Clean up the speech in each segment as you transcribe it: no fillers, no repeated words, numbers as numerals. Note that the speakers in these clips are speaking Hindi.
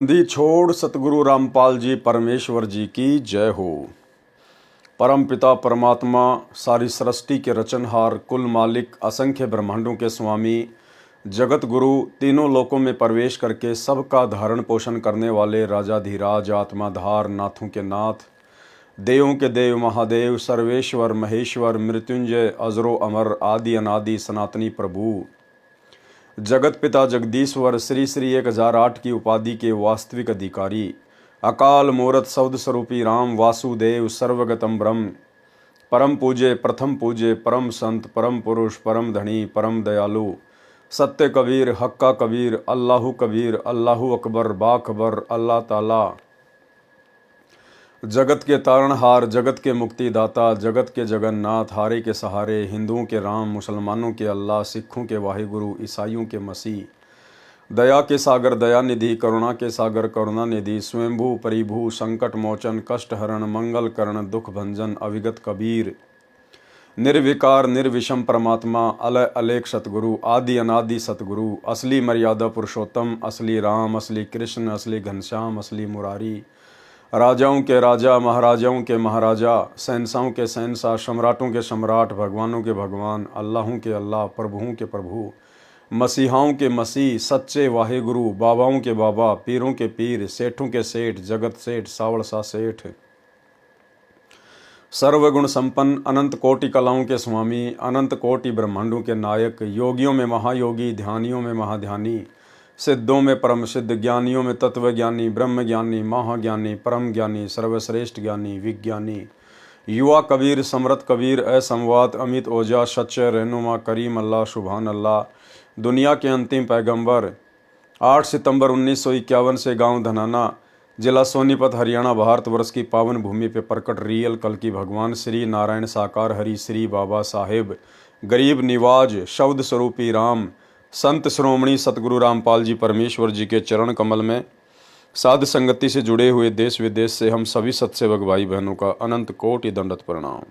दी छोड़ सतगुरु रामपाल जी परमेश्वर जी की जय हो। परम पिता परमात्मा सारी सृष्टि के रचनहार, कुल मालिक, असंख्य ब्रह्मांडों के स्वामी, जगत गुरु, तीनों लोकों में प्रवेश करके सबका धारण पोषण करने वाले राजाधिराज, आत्माधार, नाथों के नाथ, देवों के देव, महादेव, सर्वेश्वर, महेश्वर, मृत्युंजय, अजरो अमर, आदि अनादि सनातनी प्रभु, जगत पिता जगदीश्वर, श्री श्री 1008 की उपाधि के वास्तविक अधिकारी, अकाल मूरत शब्द स्वरूपी राम वासुदेव, सर्वगतम ब्रह्म, परम पूज्य, प्रथम पूज्य, परम संत, परम पुरुष, परम धनी, परम दयालु, सत्य कबीर, हक्का कबीर, अल्लाहु कबीर, अल्लाहु अकबर, बाखबर, अल्लाह ताला, जगत के तारणहार, जगत के मुक्तिदाता, जगत के जगन्नाथ, हारे के सहारे, हिंदुओं के राम, मुसलमानों के अल्लाह, सिखों के वाहिगुरु, ईसाइयों के मसीह, दया के सागर दयानिधि, करुणा के सागर करुणानिधि, स्वयंभू परिभू, संकट मोचन, कष्ट हरण, मंगल करण, दुख भंजन, अविगत कबीर, निर्विकार निर्विषम परमात्मा, अलय अलेख सतगुरु, आदि अनादि सतगुरु, असली मर्यादा पुरुषोत्तम, असली राम, असली कृष्ण, असली घनश्याम, असली मुरारी, राजाओं के राजा, महाराजाओं के महाराजा, शहंशाहों के शहंशाह, सम्राटों के सम्राट, भगवानों के भगवान, अल्लाहों के अल्लाह, प्रभुओं के प्रभु, मसीहाओं के मसीह, सच्चे वाहेगुरु, बाबाओं के बाबा, पीरों के पीर, सेठों के सेठ, जगत सेठ, सावड़ सा सेठ, सर्वगुण संपन्न, अनंत कोटि कलाओं के स्वामी, अनंत कोटि ब्रह्मांडों के नायक, योगियों में महायोगी, ध्यानियों में महाध्यानी, सिद्धों में परम सिद्ध, ज्ञानियों में तत्व ज्ञानी, ब्रह्म ज्ञानी, महाज्ञानी, परम ज्ञानी, सर्वश्रेष्ठ ज्ञानी, विज्ञानी, युवा कबीर, समरथ कबीर, असंवाद, अमित ओझा, सच्चे रहनुमा, करीम अल्लाह, सुभान अल्लाह, दुनिया के अंतिम पैगंबर, 8 सितंबर 1951 से गांव धनाना, जिला सोनीपत, हरियाणा, भारतवर्ष की पावन भूमि पे प्रकट रियल कल की भगवान श्री नारायण साकार हरि श्री बाबा साहेब, गरीब निवाज, शब्द स्वरूपी राम, संत श्रोमणी सतगुरु रामपाल जी परमेश्वर जी के चरण कमल में साध संगति से जुड़े हुए देश विदेश से हम सभी सत्सेवक भाई बहनों का अनंत कोटि दंडवत प्रणाम।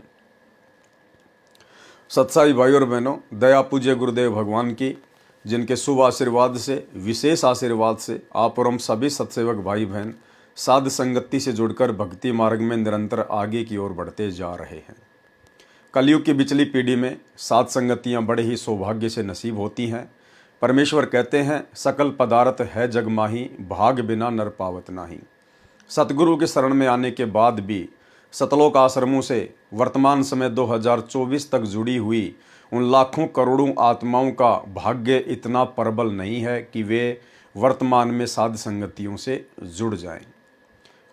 सत्साई भाई और बहनों, दया पूज्य गुरुदेव भगवान की, जिनके शुभ आशीर्वाद से, विशेष आशीर्वाद से आप और हम सभी सत्सेवक भाई बहन साध संगति से जुड़कर भक्ति मार्ग में निरंतर आगे की ओर बढ़ते जा रहे हैं। कलयुग की बिचली पीढ़ी में साध संगतियाँ बड़े ही सौभाग्य से नसीब होती हैं। परमेश्वर कहते हैं, सकल पदार्थ है जग माही, भाग बिना नर पावत नाही। सतगुरु के शरण में आने के बाद भी सतलोक आश्रमों से वर्तमान समय 2024 तक जुड़ी हुई उन लाखों करोड़ों आत्माओं का भाग्य इतना प्रबल नहीं है कि वे वर्तमान में साध संगतियों से जुड़ जाएं।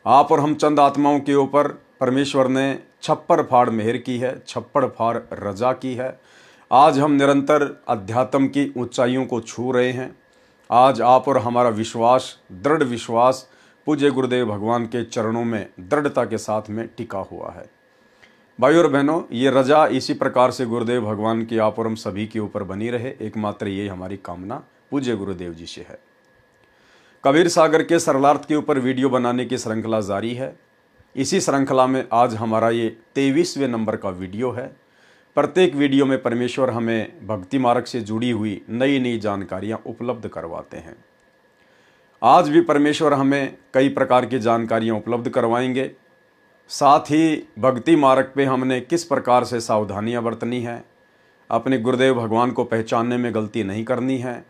आप और हम चंद आत्माओं के ऊपर परमेश्वर ने छप्पर फाड़ मेहर की है, छप्पर फाड़ रजा की है। आज हम निरंतर अध्यात्म की ऊंचाइयों को छू रहे हैं। आज आप और हमारा विश्वास, दृढ़ विश्वास पूज्य गुरुदेव भगवान के चरणों में दृढ़ता के साथ में टिका हुआ है। भाई और बहनों, ये रजा इसी प्रकार से गुरुदेव भगवान की आप और हम सभी के ऊपर बनी रहे, एकमात्र ये हमारी कामना पूज्य गुरुदेव जी से है। कबीर सागर के सरलार्थ के ऊपर वीडियो बनाने की श्रृंखला जारी है। इसी श्रृंखला में आज हमारा ये 23वें नंबर का वीडियो है। प्रत्येक वीडियो में परमेश्वर हमें भक्ति मार्ग से जुड़ी हुई नई नई जानकारियाँ उपलब्ध करवाते हैं। आज भी परमेश्वर हमें कई प्रकार की जानकारियाँ उपलब्ध करवाएंगे। साथ ही भक्ति मार्ग पे हमने किस प्रकार से सावधानियाँ बरतनी है, अपने गुरुदेव भगवान को पहचानने में गलती नहीं करनी है,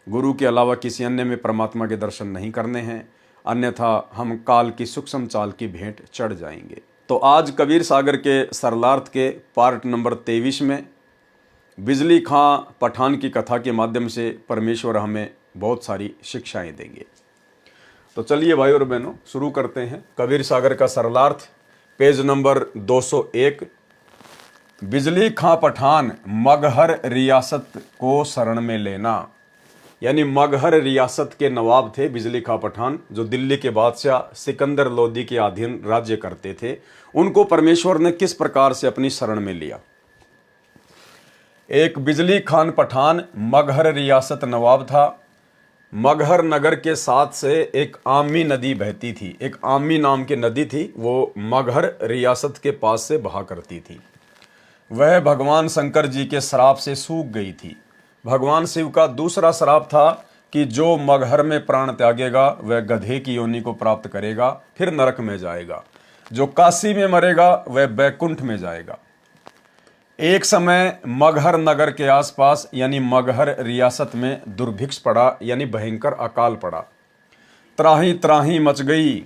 गुरु के अलावा किसी अन्य में परमात्मा के दर्शन नहीं करने हैं, अन्यथा हम काल की सूक्ष्म चाल की भेंट चढ़ जाएंगे। तो आज कबीर सागर के सरलार्थ के पार्ट नंबर 23 में बिजली खां पठान की कथा के माध्यम से परमेश्वर हमें बहुत सारी शिक्षाएं देंगे। तो चलिए भाई और बहनों, शुरू करते हैं। कबीर सागर का सरलार्थ, पेज नंबर 201। बिजली खां पठान मगहर रियासत को शरण में लेना, यानी मगहर रियासत के नवाब थे बिजली खां पठान, जो दिल्ली के बादशाह सिकंदर लोदी के अधीन राज्य करते थे। उनको परमेश्वर ने किस प्रकार से अपनी शरण में लिया। एक बिजली खान पठान मगहर रियासत नवाब था। मगहर नगर के साथ से एक आमी नदी बहती थी। एक आमी नाम की नदी थी, वो मगहर रियासत के पास से बहा करती थी। वह भगवान शंकर जी के श्राप से सूख गई थी। भगवान शिव का दूसरा श्राप था कि जो मगहर में प्राण त्यागेगा वह गधे की योनि को प्राप्त करेगा, फिर नरक में जाएगा। जो काशी में मरेगा वह बैकुंठ में जाएगा। एक समय मगहर नगर के आसपास यानी मगहर रियासत में दुर्भिक्ष पड़ा, यानी भयंकर अकाल पड़ा। त्राही त्राही मच गई।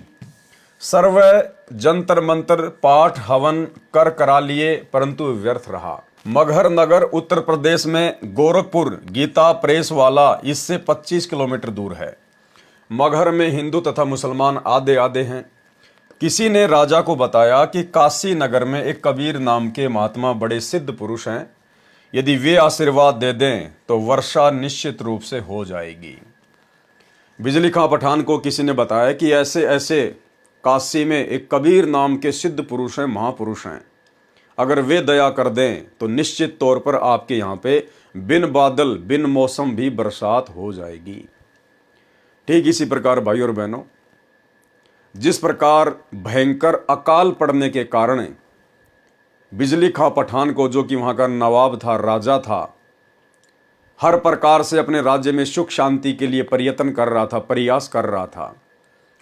सर्व जंतर मंतर पाठ हवन कर करा लिए, परंतु व्यर्थ रहा। मगहर नगर उत्तर प्रदेश में गोरखपुर गीता प्रेस वाला इससे 25 किलोमीटर दूर है। मगहर में हिंदू तथा मुसलमान आधे आधे हैं। किसी ने राजा को बताया कि काशी नगर में एक कबीर नाम के महात्मा बड़े सिद्ध पुरुष हैं, यदि वे आशीर्वाद दे दें तो वर्षा निश्चित रूप से हो जाएगी। बिजली खां पठान को किसी ने बताया कि ऐसे ऐसे काशी में एक कबीर नाम के सिद्ध पुरुष हैं, महापुरुष हैं, अगर वे दया कर दें तो निश्चित तौर पर आपके यहाँ पे बिन बादल बिन मौसम भी बरसात हो जाएगी। ठीक इसी प्रकार भाई और बहनों, जिस प्रकार भयंकर अकाल पड़ने के कारण बिजली खां पठान को, जो कि वहां का नवाब था, राजा था, हर प्रकार से अपने राज्य में सुख शांति के लिए प्रयत्न कर रहा था, प्रयास कर रहा था।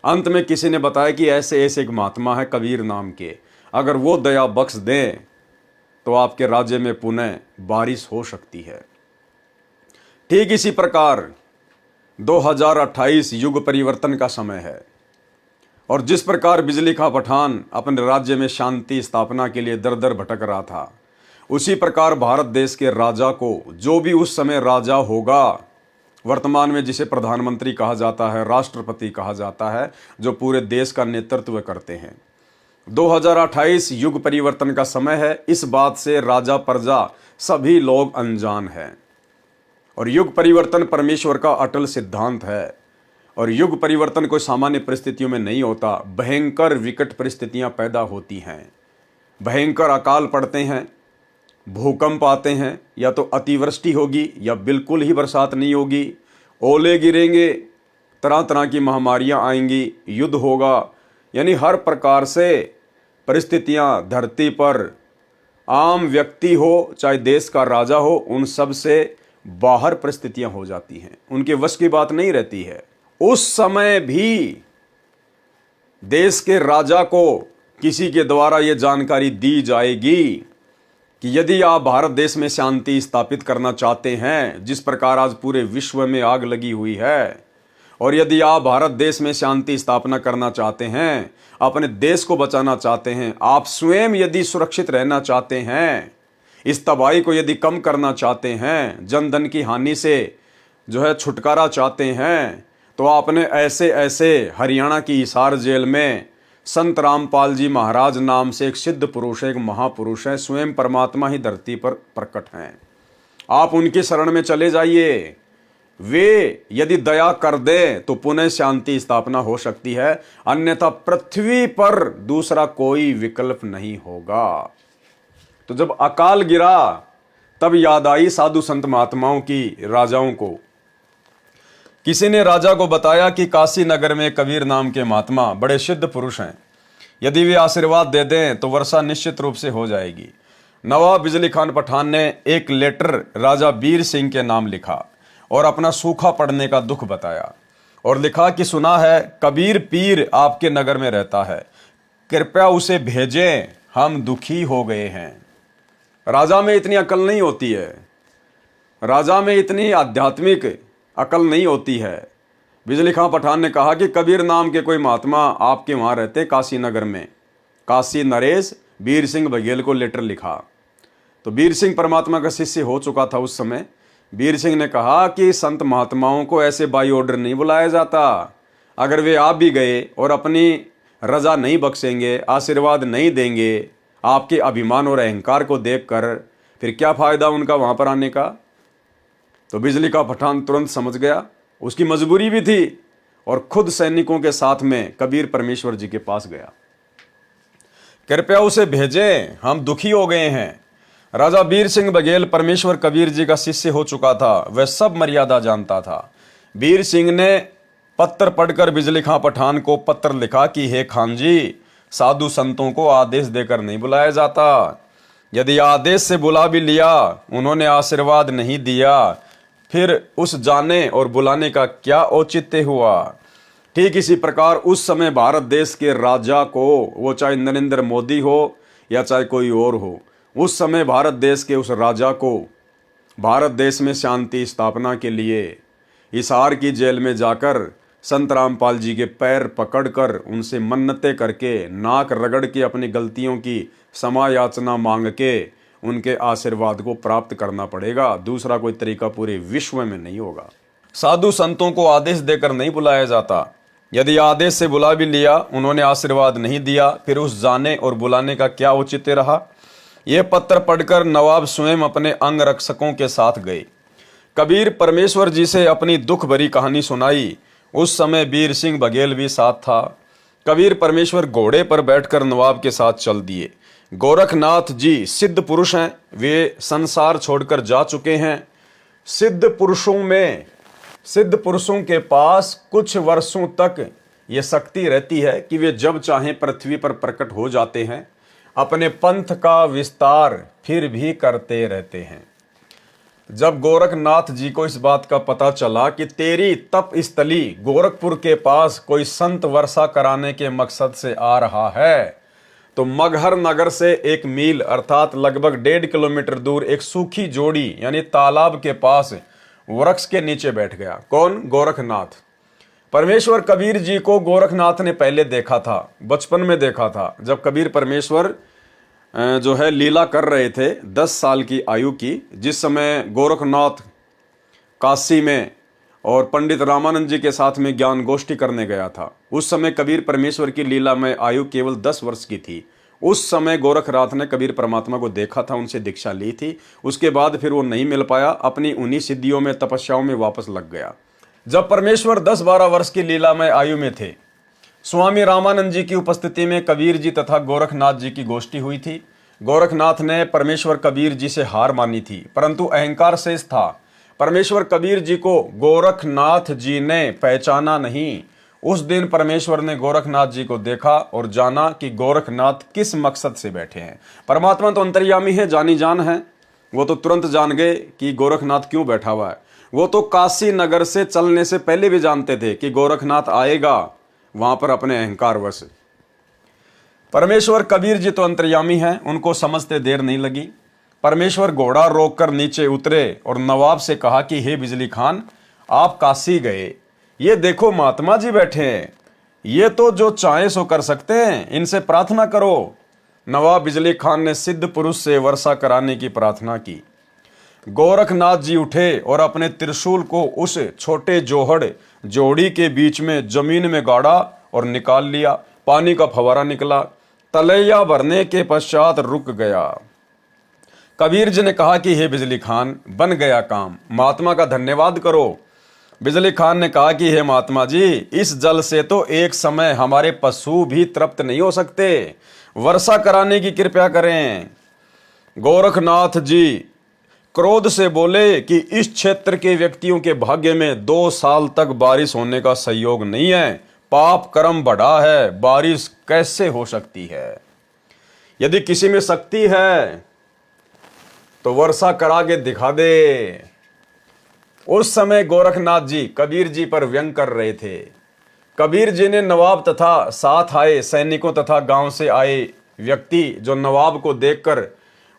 अंत में किसी ने बताया कि ऐसे ऐसे एक महात्मा है कबीर नाम के, अगर वो दया बख्श दें तो आपके राज्य में पुनः बारिश हो सकती है। ठीक इसी प्रकार 2028 युग परिवर्तन का समय है, और जिस प्रकार बिजली खां पठान अपने राज्य में शांति स्थापना के लिए दर दर भटक रहा था, उसी प्रकार भारत देश के राजा को, जो भी उस समय राजा होगा, वर्तमान में जिसे प्रधानमंत्री कहा जाता है, राष्ट्रपति कहा जाता है, जो पूरे देश का नेतृत्व करते हैं, 2028 युग परिवर्तन का समय है। इस बात से राजा प्रजा सभी लोग अनजान हैं, और युग परिवर्तन परमेश्वर का अटल सिद्धांत है। और युग परिवर्तन कोई सामान्य परिस्थितियों में नहीं होता, भयंकर विकट परिस्थितियां पैदा होती हैं, भयंकर अकाल पड़ते हैं, भूकंप आते हैं, या तो अतिवृष्टि होगी या बिल्कुल ही बरसात नहीं होगी, ओले गिरेंगे, तरह तरह की महामारियां आएंगी, युद्ध होगा, यानी हर प्रकार से परिस्थितियां धरती पर आम व्यक्ति हो चाहे देश का राजा हो, उन सब से बाहर परिस्थितियां हो जाती हैं, उनके वश की बात नहीं रहती है। उस समय भी देश के राजा को किसी के द्वारा यह जानकारी दी जाएगी कि यदि आप भारत देश में शांति स्थापित करना चाहते हैं, जिस प्रकार आज पूरे विश्व में आग लगी हुई है, और यदि आप भारत देश में शांति स्थापना करना चाहते हैं, अपने देश को बचाना चाहते हैं, आप स्वयं यदि सुरक्षित रहना चाहते हैं, इस तबाही को यदि कम करना चाहते हैं, जन धन की हानि से जो है छुटकारा चाहते हैं, तो आपने ऐसे ऐसे हरियाणा की हिसार जेल में संत रामपाल जी महाराज नाम से एक सिद्ध पुरुष है, एक महापुरुष है, स्वयं परमात्मा ही धरती पर प्रकट हैं, आप उनकी शरण में चले जाइए। वे यदि दया कर दें तो पुनः शांति स्थापना हो सकती है, अन्यथा पृथ्वी पर दूसरा कोई विकल्प नहीं होगा। तो जब अकाल गिरा तब याद आई साधु संत महात्माओं की, राजाओं को। किसी ने राजा को बताया कि काशी नगर में कबीर नाम के महात्मा बड़े सिद्ध पुरुष हैं, यदि वे आशीर्वाद दे दें तो वर्षा निश्चित रूप से हो जाएगी। नवाब बिजली खान पठान ने एक लेटर राजा बीर सिंह के नाम लिखा और अपना सूखा पड़ने का दुख बताया, और लिखा कि सुना है कबीर पीर आपके नगर में रहता है, कृपया उसे भेजें, हम दुखी हो गए हैं। राजा में इतनी अकल नहीं होती है, राजा में इतनी आध्यात्मिक अकल नहीं होती है। बिजली खां पठान ने कहा कि कबीर नाम के कोई महात्मा आपके वहाँ रहते काशी नगर में। काशी नरेश बीर सिंह बघेल को लेटर लिखा, तो बीर सिंह परमात्मा का शिष्य हो चुका था उस समय। बीर सिंह ने कहा कि संत महात्माओं को ऐसे बाई ऑर्डर नहीं बुलाया जाता, अगर वे आप भी गए और अपनी रजा नहीं बख्शेंगे, आशीर्वाद नहीं देंगे, आपके अभिमान और अहंकार को देखकर, फिर क्या फायदा उनका वहां पर आने का। तो बिजली का पठान तुरंत समझ गया, उसकी मजबूरी भी थी, और खुद सैनिकों के साथ में कबीर परमेश्वर जी के पास गया। कृपया उसे भेजें, हम दुखी हो गए हैं। राजा बीर सिंह बघेल परमेश्वर कबीर जी का शिष्य हो चुका था, वह सब मर्यादा जानता था। बीर सिंह ने पत्र पढ़कर बिजली खां पठान को पत्र लिखा कि हे खान जी, साधु संतों को आदेश देकर नहीं बुलाया जाता, यदि आदेश से बुला भी लिया, उन्होंने आशीर्वाद नहीं दिया, फिर उस जाने और बुलाने का क्या औचित्य हुआ। ठीक इसी प्रकार उस समय भारत देश के राजा को, वो चाहे नरेंद्र मोदी हो या चाहे कोई और हो, उस समय भारत देश के उस राजा को भारत देश में शांति स्थापना के लिए हिसार की जेल में जाकर संत रामपाल जी के पैर पकड़कर उनसे मन्नतें करके, नाक रगड़ के, अपनी गलतियों की क्षमा याचना मांग के उनके आशीर्वाद को प्राप्त करना पड़ेगा। दूसरा कोई तरीका पूरे विश्व में नहीं होगा। साधु संतों को आदेश देकर नहीं बुलाया जाता। यदि आदेश से बुला भी लिया, उन्होंने आशीर्वाद नहीं दिया, फिर उस जाने और बुलाने का क्या औचित्य रहा। यह पत्र पढ़कर नवाब स्वयं अपने अंग रक्षकों के साथ गए। कबीर परमेश्वर जी से अपनी दुख भरी कहानी सुनाई। उस समय वीर सिंह बघेल भी साथ था। कबीर परमेश्वर घोड़े पर बैठकर नवाब के साथ चल दिए। गोरखनाथ जी सिद्ध पुरुष हैं, वे संसार छोड़कर जा चुके हैं। सिद्ध पुरुषों के पास कुछ वर्षों तक ये शक्ति रहती है कि वे जब चाहें पृथ्वी पर प्रकट हो जाते हैं, अपने पंथ का विस्तार फिर भी करते रहते हैं। जब गोरखनाथ जी को इस बात का पता चला कि तेरी तप स्थली गोरखपुर के पास कोई संत वर्षा कराने के मकसद से आ रहा है, तो मगहर नगर से 1 मील अर्थात लगभग 1.5 किलोमीटर दूर एक सूखी जोड़ी यानी तालाब के पास वृक्ष के नीचे बैठ गया। कौन? गोरखनाथ। परमेश्वर कबीर जी को गोरखनाथ ने पहले देखा था, बचपन में देखा था, जब कबीर परमेश्वर जो है लीला कर रहे थे 10 साल की आयु की, जिस समय गोरखनाथ काशी में और पंडित रामानंद जी के साथ में ज्ञान गोष्ठी करने गया था। उस समय कबीर परमेश्वर की लीला में आयु केवल 10 वर्ष की थी। उस समय गोरखनाथ ने कबीर परमात्मा को देखा था, उनसे दीक्षा ली थी। उसके बाद फिर वो नहीं मिल पाया, अपनी उन्हीं सिद्धियों में, तपस्याओं में वापस लग गया। जब परमेश्वर 10-12 वर्ष की लीला में आयु में थे, स्वामी रामानंद जी की उपस्थिति में कबीर जी तथा गोरखनाथ जी की गोष्ठी हुई थी। गोरखनाथ ने परमेश्वर कबीर जी से हार मानी थी, परंतु अहंकार शेष था। परमेश्वर कबीर जी को गोरखनाथ जी ने पहचाना नहीं। उस दिन परमेश्वर ने गोरखनाथ जी को देखा और जाना कि गोरखनाथ किस मकसद से बैठे हैं। परमात्मा तो अंतर्यामी है, जानी जान है, वो तो तुरंत जान गए कि गोरखनाथ क्यों बैठा हुआ है। वो तो काशी नगर से चलने से पहले भी जानते थे कि गोरखनाथ आएगा वहां पर अपने अहंकार वश। परमेश्वर कबीर जी तो अंतर्यामी हैं, उनको समझते देर नहीं लगी। परमेश्वर घोड़ा रोककर नीचे उतरे और नवाब से कहा कि हे बिजली खान, आप काशी गए, ये देखो महात्मा जी बैठे हैं, ये तो जो चाहे सो कर सकते हैं, इनसे प्रार्थना करो। नवाब बिजली खान ने सिद्ध पुरुष से वर्षा कराने की प्रार्थना की। गोरखनाथ जी उठे और अपने त्रिशूल को उस छोटे जोड़ी के बीच में जमीन में गाड़ा और निकाल लिया। पानी का फवारा निकला, तलैया भरने के पश्चात रुक गया। कबीर जी ने कहा कि हे बिजली खान, बन गया काम, महात्मा का धन्यवाद करो। बिजली खान ने कहा कि हे महात्मा जी, इस जल से तो एक समय हमारे पशु भी तृप्त नहीं हो सकते, वर्षा कराने की कृपा करें। गोरखनाथ जी क्रोध से बोले कि इस क्षेत्र के व्यक्तियों के भाग्य में 2 साल तक बारिश होने का संयोग नहीं है, पाप कर्म बढ़ा है, बारिश कैसे हो सकती है। यदि किसी में शक्ति है तो वर्षा करा के दिखा दे। उस समय गोरखनाथ जी कबीर जी पर व्यंग कर रहे थे। कबीर जी ने नवाब तथा साथ आए सैनिकों तथा गांव से आए व्यक्ति जो नवाब को देखकर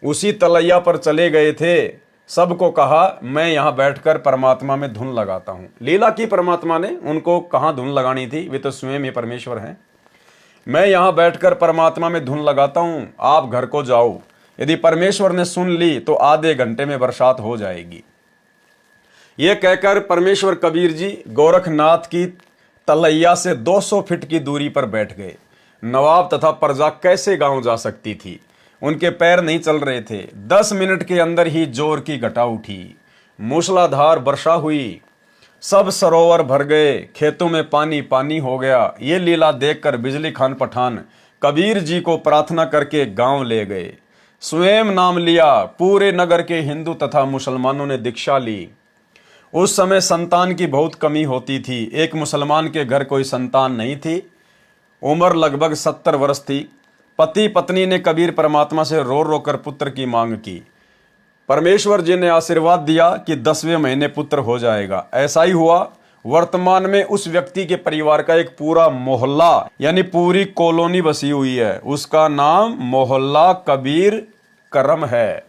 उसी तलैया पर चले गए थे, सबको कहा मैं यहां बैठकर परमात्मा में धुन लगाता हूं। लीला की परमात्मा ने, उनको कहां धुन लगानी थी, वे तो स्वयं ही परमेश्वर हैं। मैं यहां बैठकर परमात्मा में धुन लगाता हूं, आप घर को जाओ। यदि परमेश्वर ने सुन ली तो आधे घंटे में बरसात हो जाएगी। यह कहकर परमेश्वर कबीर जी गोरखनाथ की तलैया से 200 फीट की दूरी पर बैठ गए। नवाब तथा प्रजा कैसे गांव जा सकती थी, उनके पैर नहीं चल रहे थे। 10 मिनट के अंदर ही जोर की घटा उठी, मूसलाधार वर्षा हुई, सब सरोवर भर गए, खेतों में पानी पानी हो गया। ये लीला देखकर बिजली खान पठान कबीर जी को प्रार्थना करके गांव ले गए। स्वयं नाम लिया, पूरे नगर के हिंदू तथा मुसलमानों ने दीक्षा ली। उस समय संतान की बहुत कमी होती थी। एक मुसलमान के घर कोई संतान नहीं थी, उम्र लगभग 70 वर्ष थी। पति पत्नी ने कबीर परमात्मा से रो रो कर पुत्र की मांग की। परमेश्वर जी ने आशीर्वाद दिया कि 10वें महीने पुत्र हो जाएगा। ऐसा ही हुआ। वर्तमान में उस व्यक्ति के परिवार का एक पूरा मोहल्ला यानी पूरी कॉलोनी बसी हुई है। उसका नाम मोहल्ला कबीर करम है।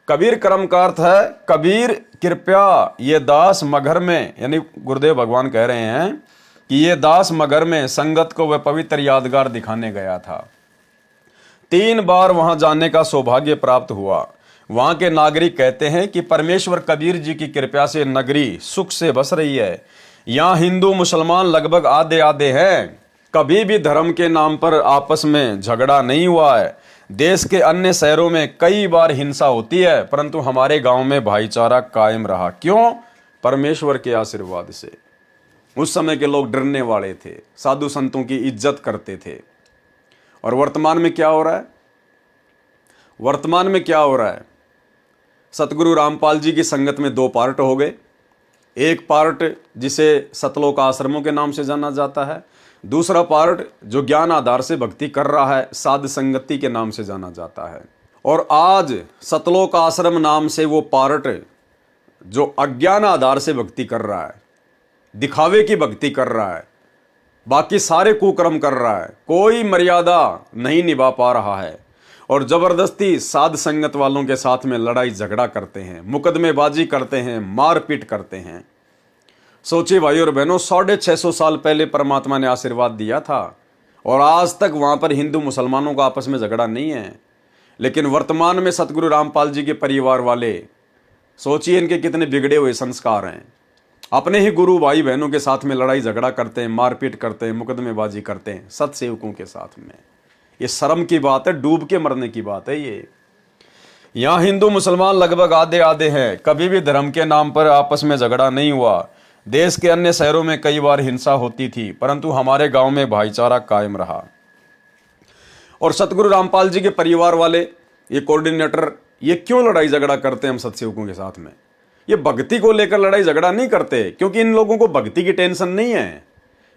कबीर करम का अर्थ है कबीर कृपया ये दास मगर में, यानी गुरुदेव भगवान कह रहे हैं कि ये दास मगर में संगत को वह पवित्र यादगार दिखाने गया था। 3 बार वहां जाने का सौभाग्य प्राप्त हुआ। वहां के नागरिक कहते हैं कि परमेश्वर कबीर जी की कृपा से नगरी सुख से बस रही है। यहाँ हिंदू मुसलमान लगभग आधे आधे हैं। कभी भी धर्म के नाम पर आपस में झगड़ा नहीं हुआ है। देश के अन्य शहरों में कई बार हिंसा होती है, परंतु हमारे गांव में भाईचारा कायम रहा। क्यों? परमेश्वर के आशीर्वाद से। उस समय के लोग डरने वाले थे, साधु संतों की इज्जत करते थे। और वर्तमान में क्या हो रहा है? वर्तमान में क्या हो रहा है? सतगुरु रामपाल जी की संगत में 2 पार्ट हो गए। एक पार्ट जिसे सतलोक आश्रमों के नाम से जाना जाता है, दूसरा पार्ट जो ज्ञान आधार से भक्ति कर रहा है साध संगति के नाम से जाना जाता है। और आज सतलोक आश्रम नाम से वो पार्ट जो अज्ञान आधार से भक्ति कर रहा है, दिखावे की भक्ति कर रहा है, बाकी सारे कुकर्म कर रहा है, कोई मर्यादा नहीं निभा पा रहा है और जबरदस्ती साध संगत वालों के साथ में लड़ाई झगड़ा करते हैं, मुकदमेबाजी करते हैं, मारपीट करते हैं। सोचिए भाई और बहनों, 650 साल पहले परमात्मा ने आशीर्वाद दिया था और आज तक वहां पर हिंदू मुसलमानों का आपस में झगड़ा नहीं है। लेकिन वर्तमान में सतगुरु रामपाल जी के परिवार वाले, सोचिए इनके कितने बिगड़े हुए संस्कार हैं। अपने ही गुरु भाई बहनों के साथ में लड़ाई झगड़ा करते हैं, मारपीट करते हैं, मुकदमेबाजी करते हैं सत्सेवकों के साथ में। ये शर्म की बात है, डूब के मरने की बात है ये। यहाँ हिंदू मुसलमान लगभग आधे आधे हैं। कभी भी धर्म के नाम पर आपस में झगड़ा नहीं हुआ। देश के अन्य शहरों में कई बार हिंसा होती थी, परंतु हमारे गांव में भाईचारा कायम रहा। और सतगुरु रामपाल जी के परिवार वाले, ये कोऑर्डिनेटर, ये क्यों लड़ाई झगड़ा करते हैं हम सत्सेवकों के साथ में? ये भक्ति को लेकर लड़ाई झगड़ा नहीं करते, क्योंकि इन लोगों को भक्ति की टेंशन नहीं है।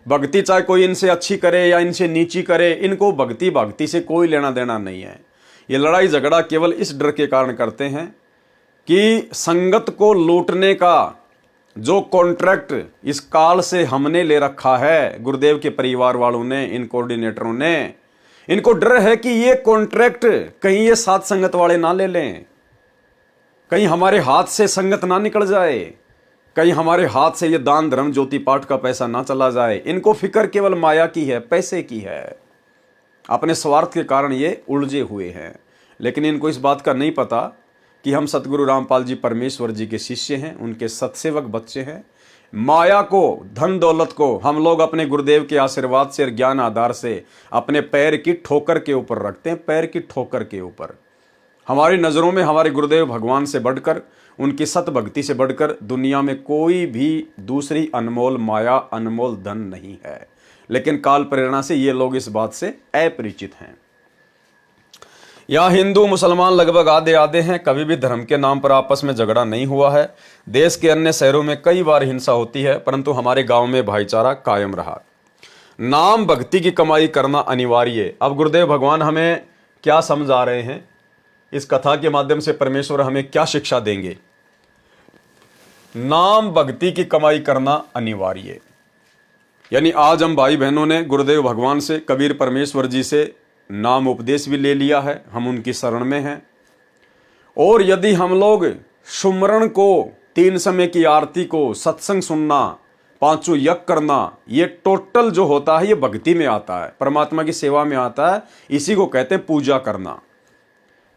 भक्ति चाहे कोई इनसे अच्छी करे या इनसे नीची करे, इनको भक्ति से कोई लेना देना नहीं है। ये लड़ाई झगड़ा केवल इस डर के कारण करते हैं कि संगत को लूटने का जो कॉन्ट्रैक्ट इस काल से हमने ले रखा है, गुरुदेव के परिवार वालों ने, इन कोऑर्डिनेटरों ने, इनको डर है कि ये कॉन्ट्रैक्ट कहीं ये साथ संगत वाले ना ले लें, कहीं हमारे हाथ से संगत ना निकल जाए, कहीं हमारे हाथ से ये दान धर्म ज्योति पाठ का पैसा ना चला जाए। इनको फिक्र केवल माया की है, पैसे की है। अपने स्वार्थ के कारण ये उलझे हुए हैं। लेकिन इनको इस बात का नहीं पता कि हम सतगुरु रामपाल जी परमेश्वर जी के शिष्य हैं, उनके सत्सेवक बच्चे हैं। माया को, धन दौलत को हम लोग अपने गुरुदेव के आशीर्वाद से और ज्ञान आधार से अपने पैर की ठोकर के ऊपर रखते हैं, पैर की ठोकर के ऊपर। हमारी नज़रों में हमारे गुरुदेव भगवान से बढ़कर, उनकी सत भक्ति से बढ़कर दुनिया में कोई भी दूसरी अनमोल माया, अनमोल धन नहीं है। लेकिन काल प्रेरणा से ये लोग इस बात से अपरिचित हैं। यहाँ हिंदू मुसलमान लगभग आधे आधे हैं। कभी भी धर्म के नाम पर आपस में झगड़ा नहीं हुआ है। देश के अन्य शहरों में कई बार हिंसा होती है, परंतु हमारे गांव में भाईचारा कायम रहा। नाम भक्ति की कमाई करना अनिवार्य। अब गुरुदेव भगवान हमें क्या समझा रहे हैं, इस कथा के माध्यम से परमेश्वर हमें क्या शिक्षा देंगे? नाम भक्ति की कमाई करना अनिवार्य। यानी आज हम भाई बहनों ने गुरुदेव भगवान से, कबीर परमेश्वर जी से नाम उपदेश भी ले लिया है, हम उनकी शरण में हैं। और यदि हम लोग सुमरण को, 3 समय की आरती को, सत्संग सुनना, 5 यज्ञ करना, ये टोटल जो होता है ये भक्ति में आता है, परमात्मा की सेवा में आता है। इसी को कहते हैं पूजा करना।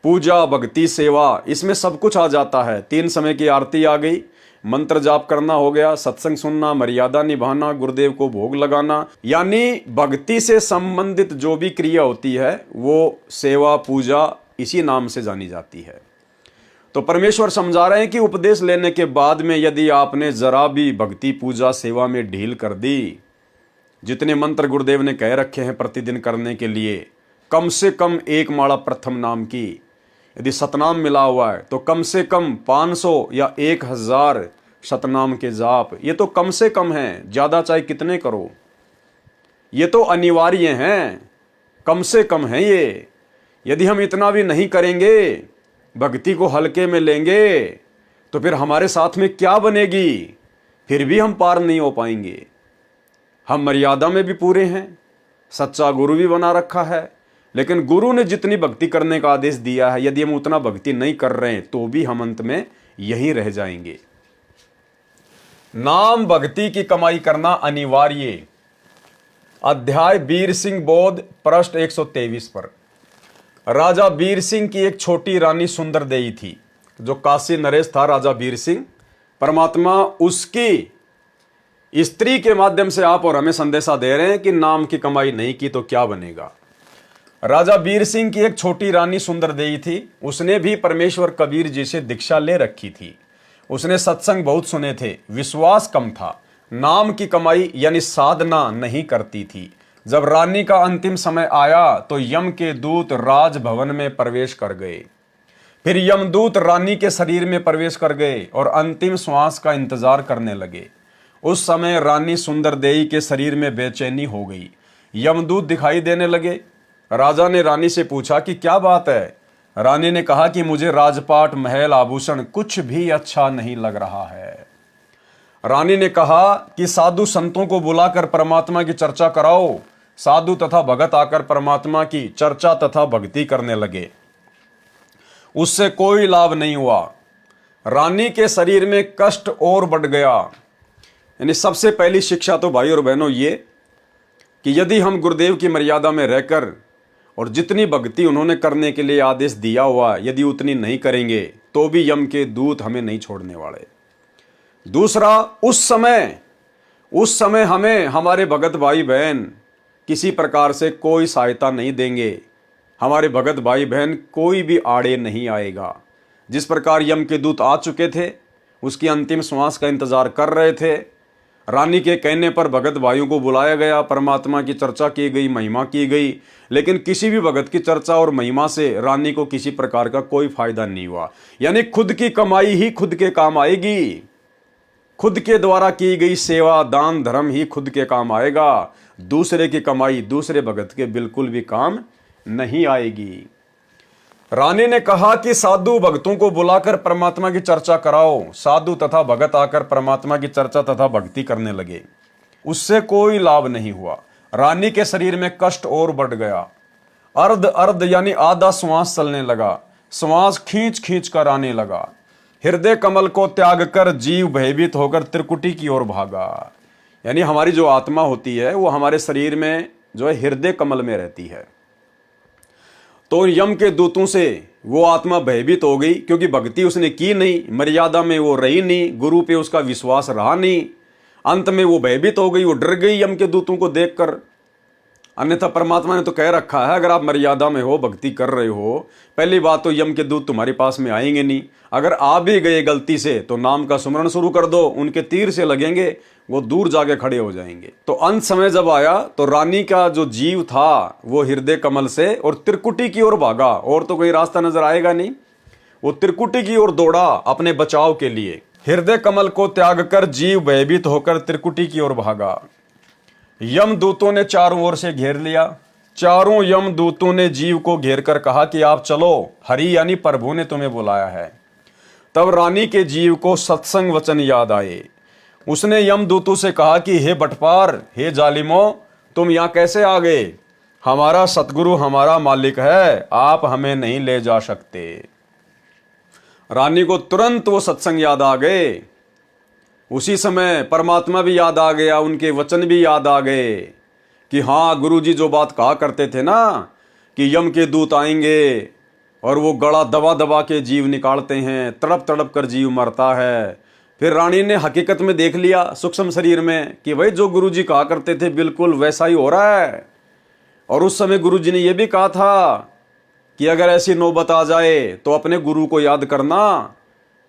पूजा, भक्ति, सेवा, इसमें सब कुछ आ जाता है। 3 समय की आरती आ गई, मंत्र जाप करना हो गया, सत्संग सुनना, मर्यादा निभाना, गुरुदेव को भोग लगाना, यानी भक्ति से संबंधित जो भी क्रिया होती है वो सेवा, पूजा इसी नाम से जानी जाती है। तो परमेश्वर समझा रहे हैं कि उपदेश लेने के बाद में यदि आपने जरा भी भक्ति, पूजा, सेवा में ढील कर दी, जितने मंत्र गुरुदेव ने कह रखे हैं प्रतिदिन करने के लिए, कम से कम 1 माला प्रथम नाम की, यदि सतनाम मिला हुआ है तो कम से कम 500 या 1000 सतनाम के जाप, ये तो कम से कम है। ज़्यादा चाहे कितने करो, ये तो अनिवार्य हैं, कम से कम है ये। यदि हम इतना भी नहीं करेंगे भक्ति को हल्के में लेंगे तो फिर हमारे साथ में क्या बनेगी? फिर भी हम पार नहीं हो पाएंगे। हम मर्यादा में भी पूरे हैं, सच्चा गुरु भी बना रखा है, लेकिन गुरु ने जितनी भक्ति करने का आदेश दिया है, यदि हम उतना भक्ति नहीं कर रहे हैं तो भी हम अंत में यहीं रह जाएंगे। नाम भक्ति की कमाई करना अनिवार्य। अध्याय वीर सिंह बोध, पृष्ठ 123 पर। राजा वीर सिंह की एक छोटी रानी सुंदर देई थी। जो काशी नरेश था राजा वीर सिंह, परमात्मा उसकी स्त्री के माध्यम से आप और हमें संदेशा दे रहे हैं कि नाम की कमाई नहीं की तो क्या बनेगा। राजा वीर सिंह की एक छोटी रानी सुंदर देई थी। उसने भी परमेश्वर कबीर जी से दीक्षा ले रखी थी। उसने सत्संग बहुत सुने थे, विश्वास कम था, नाम की कमाई यानी साधना नहीं करती थी। जब रानी का अंतिम समय आया तो यम के दूत राजभवन में प्रवेश कर गए। फिर यमदूत रानी के शरीर में प्रवेश कर गए और अंतिम श्वास का इंतजार करने लगे। उस समय रानी सुंदर देई के शरीर में बेचैनी हो गई। यमदूत दिखाई देने लगे। राजा ने रानी से पूछा कि क्या बात है? रानी ने कहा कि मुझे राजपाट, महल, आभूषण कुछ भी अच्छा नहीं लग रहा है। रानी ने कहा कि साधु संतों को बुलाकर परमात्मा की चर्चा कराओ। साधु तथा भगत आकर परमात्मा की चर्चा तथा भक्ति करने लगे। उससे कोई लाभ नहीं हुआ। रानी के शरीर में कष्ट और बढ़ गया। यानी सबसे पहली शिक्षा तो भाई और बहनों ये कि यदि हम गुरुदेव की मर्यादा में रहकर और जितनी भक्ति उन्होंने करने के लिए आदेश दिया हुआ यदि उतनी नहीं करेंगे तो भी यम के दूत हमें नहीं छोड़ने वाले। दूसरा, उस समय हमें हमारे भगत भाई बहन किसी प्रकार से कोई सहायता नहीं देंगे। हमारे भगत भाई बहन कोई भी आड़े नहीं आएगा। जिस प्रकार यम के दूत आ चुके थे, उसकी अंतिम श्वास का इंतजार कर रहे थे। रानी के कहने पर भगत भाइयों को बुलाया गया, परमात्मा की चर्चा की गई, महिमा की गई, लेकिन किसी भी भगत की चर्चा और महिमा से रानी को किसी प्रकार का कोई फायदा नहीं हुआ। यानी खुद की कमाई ही खुद के काम आएगी। खुद के द्वारा की गई सेवा, दान, धर्म ही खुद के काम आएगा। दूसरे की कमाई दूसरे भगत के बिल्कुल भी काम नहीं आएगी। रानी ने कहा कि साधु भक्तों को बुलाकर परमात्मा की चर्चा कराओ। साधु तथा भगत आकर परमात्मा की चर्चा तथा भक्ति करने लगे। उससे कोई लाभ नहीं हुआ। रानी के शरीर में कष्ट और बढ़ गया। अर्ध अर्ध यानी आधा श्वास चलने लगा। श्वास खींच खींच कर आने लगा। हृदय कमल को त्याग कर जीव भयभीत होकर त्रिकुटी की ओर भागा। यानी हमारी जो आत्मा होती है वो हमारे शरीर में जो है हृदय कमल में रहती है। तो यम के दूतों से वो आत्मा भयभीत हो गई, क्योंकि भक्ति उसने की नहीं, मर्यादा में वो रही नहीं, गुरु पे उसका विश्वास रहा नहीं। अंत में वो भयभीत हो गई, वो डर गई यम के दूतों को देखकर। अन्यथा परमात्मा ने तो कह रखा है, अगर आप मर्यादा में हो, भक्ति कर रहे हो, पहली बात तो यम के दूत तुम्हारे पास में आएंगे नहीं। अगर आ भी गए गलती से तो नाम का सुमरण शुरू कर दो, उनके तीर से लगेंगे, वो दूर जाके खड़े हो जाएंगे। तो अंत समय जब आया तो रानी का जो जीव था वो हृदय कमल से और त्रिकुटी की ओर भागा, और तो कोई रास्ता नजर आएगा नहीं। वो त्रिकुटी की ओर दौड़ा अपने बचाव के लिए। हृदय कमल को त्याग कर जीव भयभीत होकर त्रिकुटी की ओर भागा। यम दूतों ने चारों ओर से घेर लिया। चारों यम दूतों ने जीव को घेर कर कहा कि आप चलो, हरि यानी प्रभु ने तुम्हें बुलाया है। तब रानी के जीव को सत्संग वचन याद आए। उसने यम दूतों से कहा कि हे बटपार, हे जालिमो, तुम यहां कैसे आ गए? हमारा सतगुरु हमारा मालिक है, आप हमें नहीं ले जा सकते। रानी को तुरंत वो सत्संग याद आ गए। उसी समय परमात्मा भी याद आ गया, उनके वचन भी याद आ गए कि हाँ, गुरुजी जो बात कहा करते थे ना कि यम के दूत आएंगे और वो गला दबा दबा के जीव निकालते हैं, तड़प तड़प कर जीव मरता है। फिर रानी ने हकीकत में देख लिया सूक्ष्म शरीर में कि भाई जो गुरुजी कहा करते थे बिल्कुल वैसा ही हो रहा है। और उस समय गुरुजी ने यह भी कहा था कि अगर ऐसी नौबत आ जाए तो अपने गुरु को याद करना,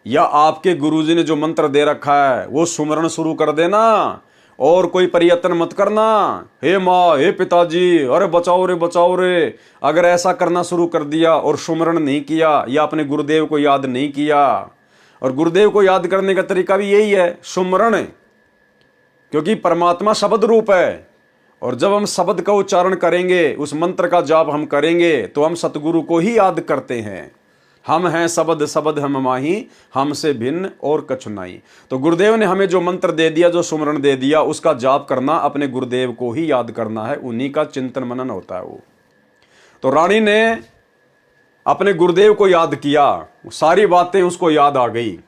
या आपके गुरुजी ने जो मंत्र दे रखा है वो सुमरण शुरू कर देना और कोई प्रयत्न मत करना। हे माँ, हे पिताजी, अरे बचाओ रे बचाओ रे। अगर ऐसा करना शुरू कर दिया और सुमरण नहीं किया या अपने गुरुदेव को याद नहीं किया, और गुरुदेव को याद करने का तरीका भी यही है, सुमरण, क्योंकि परमात्मा शब्द रूप है। और जब हम शब्द का उच्चारण करेंगे, उस मंत्र का जाप हम करेंगे तो हम सतगुरु को ही याद करते हैं। हम हैं सबद सबद हम माही, हमसे भिन्न और कछु नहीं। तो गुरुदेव ने हमें जो मंत्र दे दिया, जो सुमरण दे दिया, उसका जाप करना, अपने गुरुदेव को ही याद करना है, उन्हीं का चिंतन मनन होता है वो। तो रानी ने अपने गुरुदेव को याद किया, सारी बातें उसको याद आ गई।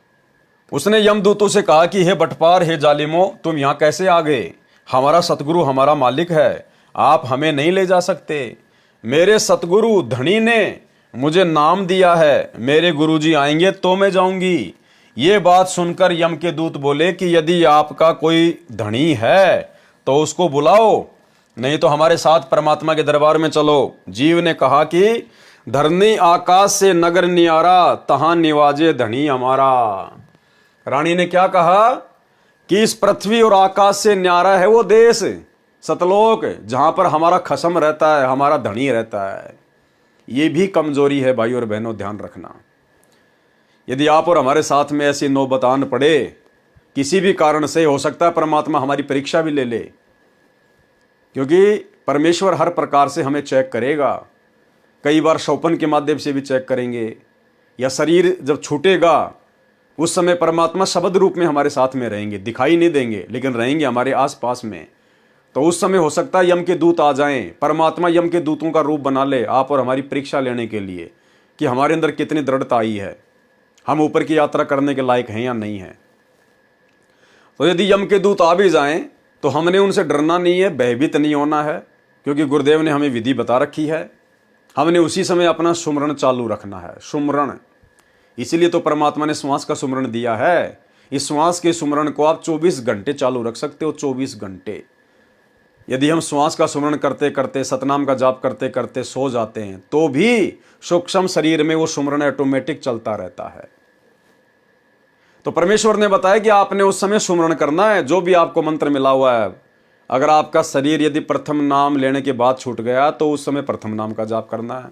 उसने यमदूतों से कहा कि हे बटपार, हे जालिमो, तुम यहां कैसे आ गए? हमारा सतगुरु हमारा मालिक है, आप हमें नहीं ले जा सकते। मेरे सतगुरु धनी ने मुझे नाम दिया है, मेरे गुरुजी आएंगे तो मैं जाऊंगी। ये बात सुनकर यम के दूत बोले कि यदि आपका कोई धनी है तो उसको बुलाओ, नहीं तो हमारे साथ परमात्मा के दरबार में चलो। जीव ने कहा कि धरनी आकाश से नगर नियारा, तहां निवाजे धनी हमारा। रानी ने क्या कहा कि इस पृथ्वी और आकाश से न्यारा है वो देश सतलोक, जहां पर हमारा खसम रहता है, हमारा धनी रहता है। ये भी कमजोरी है भाई और बहनों, ध्यान रखना। यदि आप और हमारे साथ में ऐसी नौबत आन पड़े, किसी भी कारण से, हो सकता है परमात्मा हमारी परीक्षा भी ले ले, क्योंकि परमेश्वर हर प्रकार से हमें चेक करेगा। कई बार शोपन के माध्यम से भी चेक करेंगे, या शरीर जब छूटेगा उस समय परमात्मा शब्द रूप में हमारे साथ में रहेंगे, दिखाई नहीं देंगे लेकिन रहेंगे हमारे आसपास में। तो उस समय हो सकता है यम के दूत आ जाएं, परमात्मा यम के दूतों का रूप बना ले आप और हमारी परीक्षा लेने के लिए कि हमारे अंदर कितनी दृढ़ता आई है, हम ऊपर की यात्रा करने के लायक हैं या नहीं है। तो यदि यम के दूत आ भी जाएं तो हमने उनसे डरना नहीं है, भयभीत नहीं होना है, क्योंकि गुरुदेव ने हमें विधि बता रखी है। हमने उसी समय अपना सुमरण चालू रखना है, सुमरण। इसीलिए तो परमात्मा ने श्वास का सुमरण दिया है। इस श्वास के सुमरण को आप 24 घंटे चालू रख सकते हो, 24 घंटे। यदि हम श्वास का सुमरण करते करते, सतनाम का जाप करते करते सो जाते हैं तो भी सूक्ष्म शरीर में वो सुमरण ऑटोमेटिक चलता रहता है। तो परमेश्वर ने बताया कि आपने उस समय सुमरण करना है, जो भी आपको मंत्र मिला हुआ है। अगर आपका शरीर यदि प्रथम नाम लेने के बाद छूट गया तो उस समय प्रथम नाम का जाप करना है।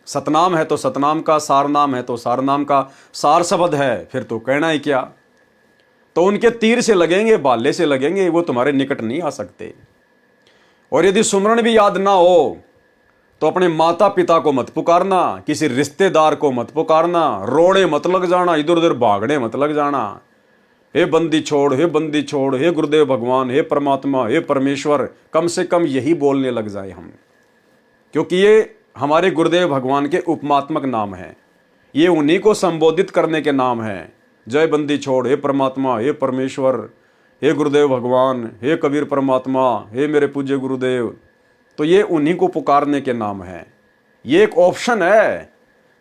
सतनाम है तो सतनाम का, सार नाम है तो सार नाम का, सार शब्द है फिर तो कहना ही क्या। तो उनके तीर से लगेंगे, भाले से लगेंगे, वो तुम्हारे निकट नहीं आ सकते। और यदि सुमरण भी याद ना हो तो अपने माता पिता को मत पुकारना, किसी रिश्तेदार को मत पुकारना, रोने मत लग जाना, इधर उधर भागने मत लग जाना। हे बंदी छोड़, हे बंदी छोड़, हे गुरुदेव भगवान, हे परमात्मा, हे परमेश्वर, कम से कम यही बोलने लग जाए हम, क्योंकि ये हमारे गुरुदेव भगवान के उपमात्मक नाम है, ये उन्हीं को संबोधित करने के नाम है। जय बंदी छोड़, हे परमात्मा, हे परमेश्वर, हे गुरुदेव भगवान, हे कबीर परमात्मा, हे मेरे पूज्य गुरुदेव, तो ये उन्हीं को पुकारने के नाम है। ये एक ऑप्शन है,